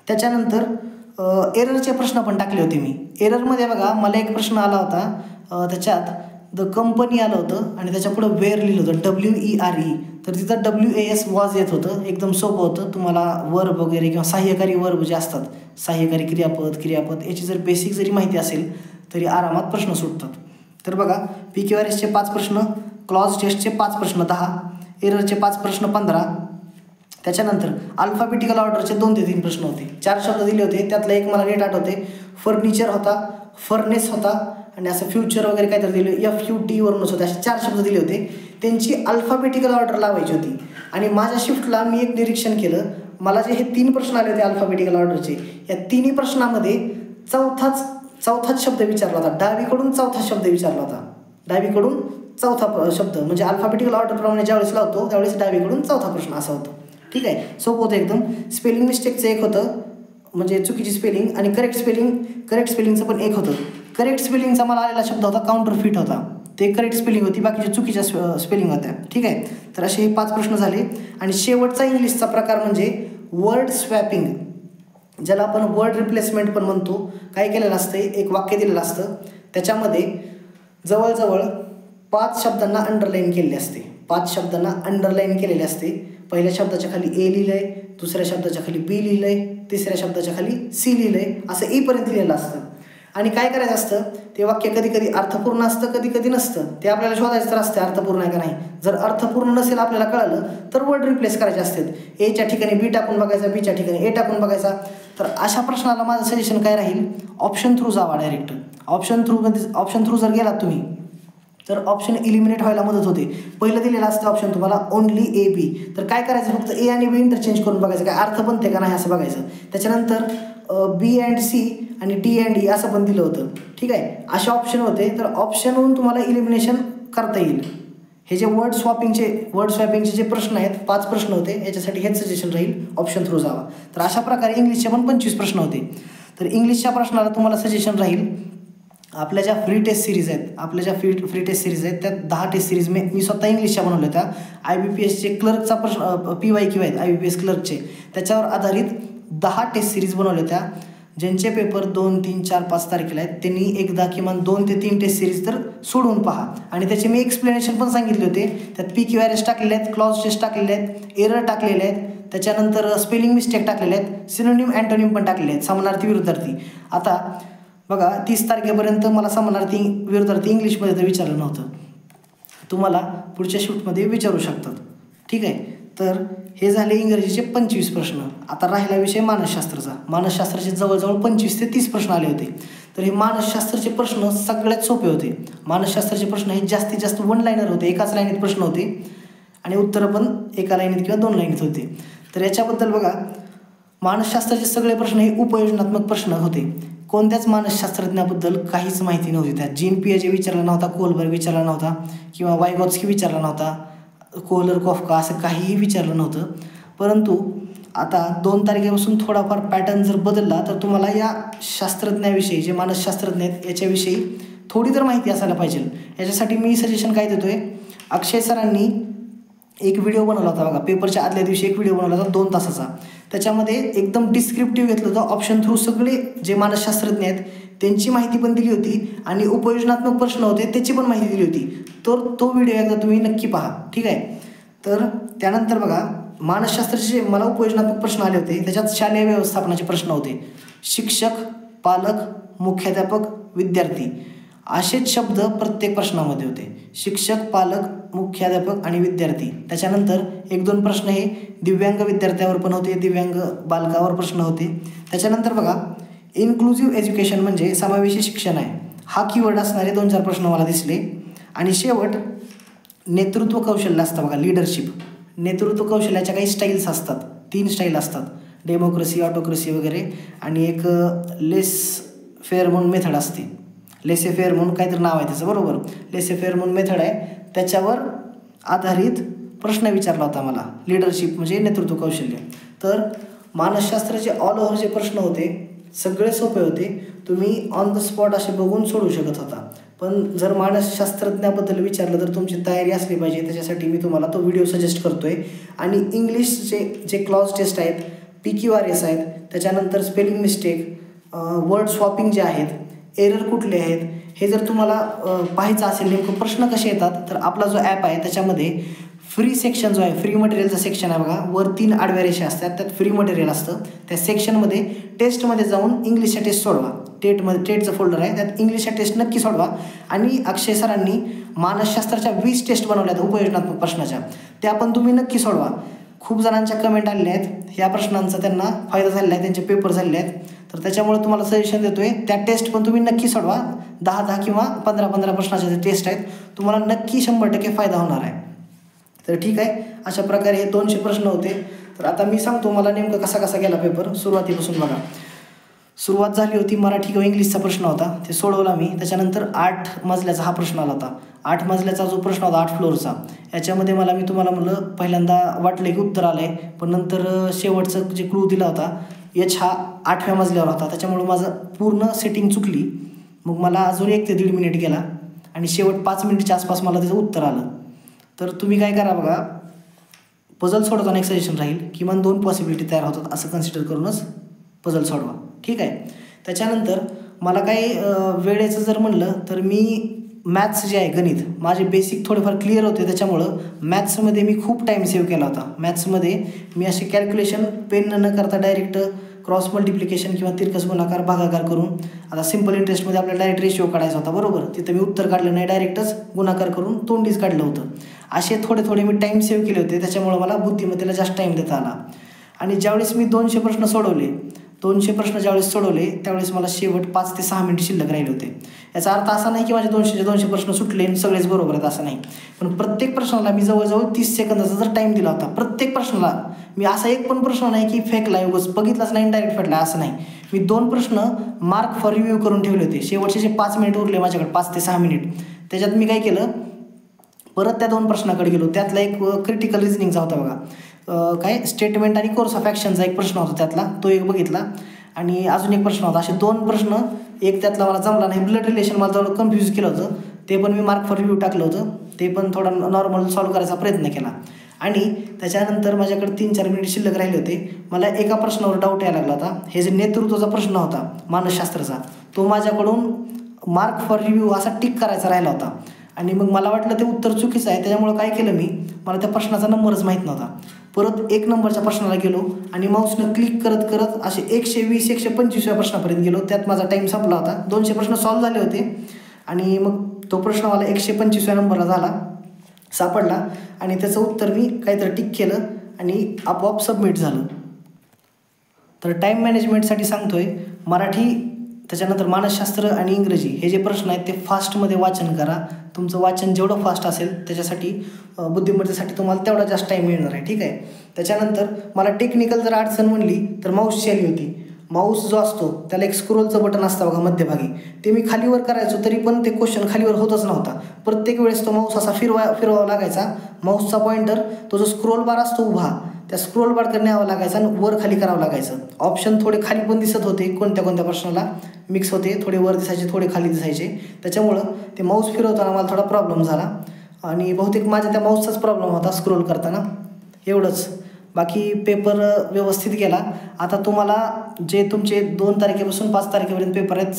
त्याच्यानंतर एररचे प्रश्न पण टाकले होते मी. एररमध्ये बघा मला एक प्रश्न आला होता, त्याच्यात द कंपनी आलं होतं आणि त्याच्या पुढं वेअर लिहिलं होतं WERE, तर तिथं WAS वॉज येत होतं. एकदम सोपं होतं. तुम्हाला वर्ब वगैरे किंवा सहाय्यकारी वर्ब जे असतात, सहाय्यकारी क्रियापद याची जर बेसिक जरी माहिती असेल तरी आरामात प्रश्न सुटतात. तर बघा PQRSचे 5 प्रश्न, क्लॉज टेस्टचे 5 प्रश्न 10, एररचे 5 प्रश्न 15. त्याच्यानंतर अल्फाबेटिकल ऑर्डरचे 2 ते 3 प्रश्न होते. 4 शब्द दिले होते, त्यातला एक मला नीट आठवते, फर्निचर होता, फर्नेस होता आणि असं फ्युचर वगैरे काहीतरी दिले, FUT वरूनच होते. असे 4 शब्द दिले होते. त्यांची अल्फाबेटिकल ऑर्डर लावायची होती. आणि माझ्या शिफ्टला मी एक निरीक्षण केलं, मला जे हे 3 प्रश्न आले होते अल्फाबेटिकल ऑर्डरचे, या 3ही प्रश्नामध्ये चौथाच शब्द विचारला होता. डावीकडून चौथा शब्द विचारला होता. डावीकडून चौथा शब्द म्हणजे अल्फाबेटिकल ऑर्डरप्रमाणे ज्यावेळेस लावतो त्यावेळेस डावीकडून चौथा प्रश्न असा होतो. ठीक आहे, सोपं होतं एकदम. स्पेलिंग मिस्टेकचं एक होतं, म्हणजे चुकीची स्पेलिंग, आणि करेक्ट स्पेलिंगचं पण एक होतं. करेक्ट स्पेलिंगचा मला आलेला शब्द होता काउंटरफिट होता, ते करेक्ट स्पेलिंग होती, बाकीच्या चुकीच्या स्पेलिंग होत्या. ठीक आहे, तर असे हे 5 प्रश्न झाले. आणि शेवटचा इंग्लिशचा प्रकार म्हणजे वर्ड स्वॅपिंग, ज्याला आपण वर्ड रिप्लेसमेंट पण म्हणतो. काय केलेलं असतं, एक वाक्य दिलेलं असतं, त्याच्यामध्ये जवळजवळ 5 शब्दांना अंडरलाईन केलेले असते. 5 शब्दांना अंडरलाईन केलेले असते. पहिल्या शब्दाच्या खाली A लिहिलं आहे, दुसऱ्या शब्दाच्या खाली B लिहिलं आहे, तिसऱ्या शब्दाच्या खाली C लिहिलं आहे, असं Eपर्यंत लिहिलेलं असतं. आणि काय करायचं असतं, ते वाक्य कधी कधी अर्थपूर्ण असतं, कधी कधी नसतं. ते आपल्याला शोधायचं तर असतं अर्थपूर्ण आहे का नाही. जर अर्थपूर्ण नसेल आपल्याला कळलं तर वर्ड रिप्लेस करायचे असतात. Aच्या ठिकाणी B टाकून बघायचा, Bच्या ठिकाणी A टाकून बघायचा. तर अशा प्रश्नाला माझं सजेशन काय राहील, ऑप्शन थ्रू जावा डायरेक्ट. ऑप्शन थ्रू जर गेलात तुम्ही तर ऑप्शन इलिमिनेट व्हायला मदत होते. पहिलं दिलेलं असतं ऑप्शन तुम्हाला ओनली AB, तर काय करायचं, फक्त A आणि B इंटरचेंज करून बघायचं, काय अर्थ बनते का नाही असं बघायचं. त्याच्यानंतर B and C आणि D and E असं पण दिलं होतं. ठीक आहे, असे ऑप्शन होते. तर ऑप्शनवरून तुम्हाला इलिमिनेशन करता येईल. हे जे वर्ड स्वॅपिंगचे जे प्रश्न आहेत 5 प्रश्न होते, याच्यासाठी हेच सजेशन राहील, ऑप्शन थ्रू जावा. तर अशा प्रकारे इंग्लिशचे पण 25 प्रश्न होते. तर इंग्लिशच्या प्रश्नाला तुम्हाला सजेशन राहील, आपल्या ज्या फ्री टेस्ट सिरीज आहेत त्या 10 टेस्ट सिरीज मी स्वतः इंग्लिशच्या बनवल्या होत्या. IBPSचे क्लर्कचा प्रश्न PYQ आहेत IBPS क्लर्कचे, त्याच्यावर आधारित 10 टेस्ट सिरीज बनवल्या होत्या. ज्यांचे पेपर 2, 3, 4, 5 तारखेला आहेत त्यांनी एकदा किमान 2 ते 3 टेस्ट सिरीज तर सोडवून पहा. आणि त्याचे मी एक्सप्लेनेशन पण सांगितले होते. त्यात PQRS टाकलेले आहेत, क्लॉज टेस्ट टाकलेले आहेत, एरर टाकलेले आहेत, त्याच्यानंतर स्पेलिंग मिस्टेक टाकलेले आहेत, सिनोनिम अँटोनिम पण टाकलेले आहेत, समानार्थी विरुद्धार्थी. आता बघा 30 तारखेपर्यंत मला समानार्थी विरुद्धार्थी इंग्लिशमध्ये तर विचारलं नव्हतं, तुम्हाला पुढच्या शिफ्टमध्ये विचारू शकतात. ठीक आहे, तर हे झाले इंग्रजीचे 25 प्रश्न. आता राहिला विषय मानसशास्त्राचा. मानसशास्त्राचे जवळजवळ 25 ते 30 प्रश्न आले होते. तर हे मानसशास्त्राचे प्रश्न सगळ्यात सोपे होते. मानसशास्त्राचे प्रश्न हे जास्तीत जास्त 1 लाईनर होते, एकाच लाईनीत प्रश्न होते आणि उत्तरं पण एका लाईनीत किंवा 2 लाईनीत होते. तर याच्याबद्दल बघा, मानसशास्त्राचे सगळे प्रश्न हे उपयोजनात्मक प्रश्न होते. कोणत्याच मानसशास्त्रज्ञाबद्दल काहीच माहिती नव्हती. त्यात जीन पियाजे विचारला नव्हता, कोहलबर्ग विचारला नव्हता किंवा वायगॉत्स्की विचारला नव्हता, कोहलर कॉफका असं काहीही विचारलं नव्हतं. परंतु आता 2 तारखेपासून थोडाफार पॅटर्न जर बदलला तर तुम्हाला या शास्त्रज्ञाविषयी, जे मानसशास्त्रज्ञ आहेत याच्याविषयी थोडी तर माहिती असायला पाहिजे. याच्यासाठी मी सजेशन काय देतो आहे, अक्षय सरांनी एक व्हिडिओ बनवला होता बघा, पेपरच्या आदल्या दिवशी एक व्हिडिओ बनवला होता 2 तासाचा. त्याच्यामध्ये एकदम डिस्क्रिप्टिव्ह घेतलं होतं, ऑप्शन थ्रू सगळे जे मानसशास्त्रज्ञ आहेत त्यांची माहिती पण दिली होती आणि उपयोजनात्मक प्रश्न होते त्याची पण माहिती दिली होती. तर तो व्हिडिओ एकदा तुम्ही नक्की पहा, ठीक आहे. तर त्यानंतर बघा, मानसशास्त्राचे मला उपयोजनात्मक प्रश्न आले होते. त्याच्यात शालेय व्यवस्थापनाचे प्रश्न होते. शिक्षक, पालक, मुख्याध्यापक, विद्यार्थी असेच शब्द प्रत्येक प्रश्नामध्ये होते. शिक्षक, पालक, मुख्याध्यापक आणि विद्यार्थी. त्याच्यानंतर 1-2 प्रश्न हे दिव्यांग विद्यार्थ्यावर पण होते, दिव्यांग बालकावर प्रश्न होते. त्याच्यानंतर बघा, इन्क्लुझिव्ह एज्युकेशन म्हणजे समावेशी शिक्षण आहे, हा कीवर्ड असणारे 2-4 प्रश्न मला दिसले. आणि शेवट नेतृत्व कौशल्य असतं बघा, लिडरशिप. नेतृत्व कौशल्याच्या काही स्टाईल्स असतात, 3 स्टाईल असतात, डेमोक्रेसी, ऑटोक्रेसी वगैरे. आणि एक लेस फेअर म्हणून मेथड असते, लेसे फेअर म्हणून काहीतरी नाव आहे त्याचं, बरोबर. लेसे फेअर म्हणून मेथड आहे, त्याच्यावर आधारित प्रश्न विचारला होता मला, लिडरशिप म्हणजे नेतृत्व कौशल्य. तर मानसशास्त्राचे ऑल ओव्हर जे प्रश्न होते सगळे सोपे होते, तुम्ही ऑन द स्पॉट असे बघून सोडू शकत होता. पण जर मानसशास्त्रज्ञाबद्दल विचारलं तर तुमची तयारी असली पाहिजे. त्याच्यासाठी मी तुम्हाला तो व्हिडिओ सजेस्ट करतो आहे. आणि इंग्लिशचे जे क्लॉज टेस्ट आहेत, PQRS आहेत, त्याच्यानंतर स्पेलिंग मिस्टेक, वर्ड स्वॉपिंग जे आहेत, एरर कुठले आहेत, हे जर तुम्हाला पाहायचं असेल नेमकं प्रश्न कसे येतात, तर आपला जो ॲप आहे त्याच्यामध्ये फ्री सेक्शन जो आहे, फ्री मटेरियलचा सेक्शन आहे बघा, वर 3 आडव्या रेषा असतात, त्यात फ्री मटेरियल असतं. त्या सेक्शनमध्ये टेस्टमध्ये जाऊन इंग्लिशच्या टेस्ट सोडवा. टेटचं फोल्डर आहे, त्यात इंग्लिशच्या टेस्ट नक्की सोडवा. आणि अक्षय सरांनी मानसशास्त्राच्या 20 टेस्ट बनवल्यात उपयोजनात्मक प्रश्नाच्या, त्या पण तुम्ही नक्की सोडवा. खूप जणांच्या कमेंट आलेल्या आहेत, ह्या प्रश्नांचा त्यांना फायदा झालेला आहे, त्यांचे पेपर झालेले आहेत. तर त्याच्यामुळे तुम्हाला सजेशन देतो आहे, त्या टेस्ट पण तुम्ही नक्की सोडवा. 10-10 किंवा 15-15 प्रश्नाचे जे टेस्ट आहेत, तुम्हाला नक्की 100% फायदा होणार आहे. तर ठीक आहे, अशा प्रकारे हे 200 प्रश्न होते. तर आता मी सांगतो मला नेमकं कसा गेला पेपर सुरुवातीपासून. बघा, सुरुवात झाली होती, मराठी किंवा इंग्लिशचा प्रश्न होता, ते सोडवला मी. त्याच्यानंतर 8 मजल्याचा हा प्रश्न आला होता. 8 मजल्याचा जो प्रश्न होता 8 फ्लोअरचा, याच्यामध्ये मी तुम्हाला म्हणलं पहिल्यांदा वाटलं की उत्तर आलं आहे, पण नंतर शेवटचं जे क्लू दिला होता H हा 8व्या मजल्यावर होता, त्याच्यामुळे माझं पूर्ण सेटिंग चुकली. मग मला अजून 1 ते 1.5 मिनिट गेला आणि शेवट 5 मिनिटच्या आसपास मला त्याचं उत्तर आलं. तर तुम्ही काय करा बघा, पझल सोडवताना एक सजेशन राहील, किमान 2 पॉसिबिलिटी तयार होतात असं कन्सिडर करूनच पझल सोडवा, ठीक आहे. त्याच्यानंतर मला काही वेळेचं जर म्हणलं तर मी मॅथ्स जे आहे, गणित माझे बेसिक थोडेफार क्लिअर होते, त्याच्यामुळं मॅथ्समध्ये मी खूप टाईम सेव्ह केला होता. मॅथ्समध्ये मी असे कॅल्क्युलेशन पेन न करता डायरेक्ट क्रॉस मल्टिप्लिकेशन किंवा तिरकस गुणाकार भागाकार करून, आता सिम्पल इंटरेस्टमध्ये आपल्याला डायरेक्ट रेशिओ काढायचा होता, बरोबर. तिथं मी उत्तर काढलं नाही, डायरेक्टच गुणाकार करून तोंडीच काढलं होतं. असे थोडे मी टाईम सेव्ह केले होते, त्याच्यामुळे मला बुद्धिमत्तेला जास्त टाईम देता आला. आणि ज्यावेळेस मी 200 प्रश्न सोडवले, 200 प्रश्न ज्यावेळेस सोडवले त्यावेळेस मला शेवट 5 ते 6 मिनिट शिल्लक राहिले होते. याचा अर्थ असा नाही की माझे 200 प्रश्न सुटले आणि सगळेच बरोबर आहेत, असं नाही. पण प्रत्येक प्रश्नाला मी जवळजवळ 30 सेकंदाचा जर टाईम दिला होता, प्रत्येक प्रश्नाला मी असा एक पण प्रश्न नाही की फेकला, उगाच बघितलाच नाही डायरेक्ट फेकला, असं नाही. मी 2 प्रश्न मार्क फॉर रिव्ह्यू करून ठेवले होते. शेवटचे जे 5 मिनिट उरले माझ्याकडे, 5 ते 6 मिनिट, त्याच्यात मी काय केलं, परत त्या 2 प्रश्नाकडे गेलो. त्यातला एक क्रिटिकल रिझनिंगचा होता बघा, काय स्टेटमेंट आणि कोर्स ऑफ ॲक्शनचा एक प्रश्न होता, त्यातला तो एक बघितला. आणि अजून एक प्रश्न होता. असे 2 प्रश्न, एक त्यातला मला जमला नाही, ब्लड रिलेशन मला थोडं कन्फ्यूज केलं होतं, ते पण मी मार्क फॉर रिव्ह्यू टाकलं होतं, ते पण थोडं नॉर्मल सॉल्व्ह करायचा प्रयत्न केला. आणि त्याच्यानंतर माझ्याकडे 3-4 मिनिट शिल्लक राहिले होते. मला एका प्रश्नावर डाऊट यायला लागला होता. हे जे नेतृत्वाचा प्रश्न होता मानसशास्त्राचा, तो माझ्याकडून मार्क फॉर रिव्ह्यू असा टिक करायचा राहिला होता. आणि मग मला वाटलं ते उत्तर चुकीचं आहे, त्याच्यामुळं काय केलं मी, मला त्या प्रश्नाचा नंबरच माहीत नव्हता. परत 1 नंबरच्या प्रश्नाला गेलो आणि माऊसनं क्लिक करत करत असे 120-125 प्रश्नापर्यंत गेलो. त्यात माझा टाईम संपला होता. 200 प्रश्न सॉल्व्ह झाले होते आणि मग तो प्रश्न मला 125व्या नंबरला सापडला आणि त्याचं उत्तर मी काहीतरी टिक केलं आणि आपोआप सबमिट झालं. तर टाईम मॅनेजमेंटसाठी सांगतोय, मराठी, त्याच्यानंतर मानसशास्त्र आणि इंग्रजी हे जे प्रश्न आहेत ते फास्टमध्ये वाचन करा. तुमचं वाचन जेवढं फास्ट असेल त्याच्यासाठी बुद्धिमत्तेसाठी तुम्हाला तेवढा जास्त टाईम मिळणार आहे, ठीक आहे. त्याच्यानंतर मला टेक्निकल जर अडचण म्हणली तर माऊसची आली होती. माऊस जो असतो त्याला एक स्क्रोलचं बटन असतं बघा मध्यभागी, ते मी खालीवर करायचो तरी पण ते क्वेश्चन खालीवर होतच नव्हता. प्रत्येक वेळेस तो माऊस असा फिरवावा लागायचा. माऊसचा पॉइंटर, तो जो स्क्रोल बार असतो उभा, त्या स्क्रोल बार न्यावं लागायचं आणि वर खाली करावं लागायचं. ऑप्शन थोडे खाली पण दिसत होते, कोणत्या कोणत्या प्रश्नाला मिक्स होते, थोडे वर दिसायचे थोडे खाली दिसायचे. त्याच्यामुळं ते माऊस फिरवताना मला थोडा प्रॉब्लेम झाला आणि बहुतेक माझ्या त्या माऊसचाच प्रॉब्लेम होता स्क्रोल करताना. एवढंच, बाकी पेपर व्यवस्थित गेला. आता तुम्हाला जे तुमचे 2 तारखेपासून 5 तारखेपर्यंत पेपर आहेत,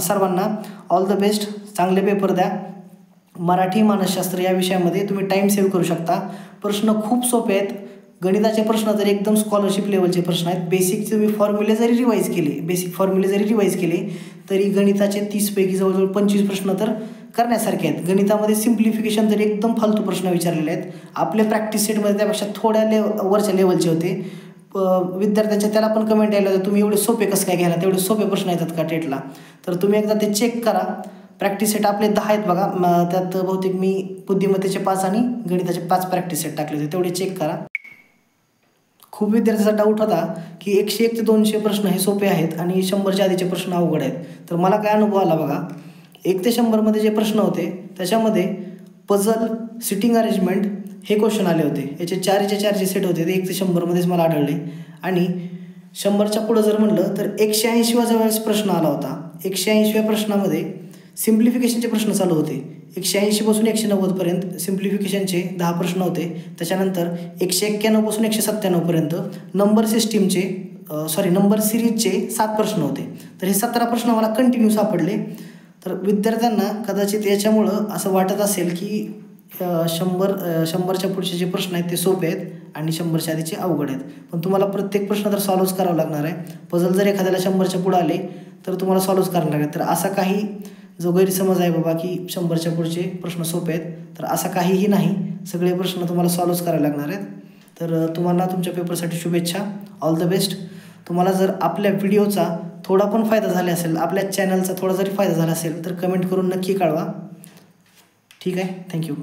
सर्वांना ऑल द बेस्ट. चांगले पेपर द्या. मराठी मानसशास्त्र या विषयामध्ये तुम्ही टाईम सेव्ह करू शकता. प्रश्न खूप सोपे आहेत. गणिताचे प्रश्न तर एकदम स्कॉलरशिप लेवलचे प्रश्न आहेत. बेसिक तुम्ही फॉर्म्युले जरी रिवाईज केले तरी गणिताचे 30पैकी जवळजवळ 25 प्रश्न तर करण्यासारखे आहेत. गणितामध्ये सिम्प्लिफिकेशन तर एकदम फालतू प्रश्न विचारलेले आहेत. आपले प्रॅक्टिस सेटमध्ये त्यापेक्षा थोड्या वरच्या लेवलचे होते. विद्यार्थ्यांच्या त्याला पण कमेंट यायला होतं, तुम्ही एवढे सोपे कसं काय घ्यायला, तेवढे सोपे प्रश्न येतात का टेटला. तर तुम्ही एकदा ते चेक करा. प्रॅक्टिस सेट आपले 10 आहेत बघा. त्यात बहुतेक मी बुद्धिमत्तेचे 5 आणि गणिताचे 5 प्रॅक्टिस सेट टाकले होते, तेवढे चेक करा. खूप विद्यार्थ्याचा डाऊट होता की 101 ते 200 प्रश्न हे सोपे आहेत आणि 100च्या आधीचे प्रश्न अवघड आहेत. तर मला काय अनुभव आला बघा, 1 ते 100मध्ये जे प्रश्न होते त्याच्यामध्ये पझल, सिटिंग अरेंजमेंट हे क्वेश्चन आले होते. याचे 4 सेट होते, ते 1 ते 100मध्येच मला आढळले. आणि 100च्या पुढं जर म्हणलं तर 180व्या जवळच प्रश्न आला होता. 180व्या प्रश्नामध्ये सिम्प्लिफिकेशनचे प्रश्न चालू होते. 180 पासून 190पर्यंत सिम्प्लिफिकेशनचे 10 प्रश्न होते. त्याच्यानंतर 191 पासून 197 पर्यंत नंबर सिरीजचे 7 प्रश्न होते. तर हे 17 प्रश्न मला कंटिन्यू सापडले. तर विद्यार्थ्यांना कदाचित याच्यामुळं असं वाटत असेल की 100च्या पुढचे जे प्रश्न आहेत ते सोपे आहेत आणि 100च्या आधीचे अवघड आहेत. पण तुम्हाला प्रत्येक प्रश्न तर सॉल्व्हच करावा लागणार आहे. पझल जर एखाद्याला 100च्या पुढं आले तर तुम्हाला सॉल्व्हच करावं लागेल. तर असा काही जो गैरसमज आहे बाबा की 100च्या पुढचे प्रश्न सोपे आहेत, तर असा काहीही नाही. सगळे प्रश्न तुम्हाला सॉल्व्हच करावे लागणार आहेत. तर तुम्हाला तुमच्या पेपरसाठी शुभेच्छा. All the best. तुम्हाला जर आपल्या व्हिडिओचा थोडा पण फायदा झाला असेल, आपल्या चॅनलचा थोडा जरी फायदा झाला असेल तर कमेंट करून नक्की कळवा. ठीक आहे, थँक्यू.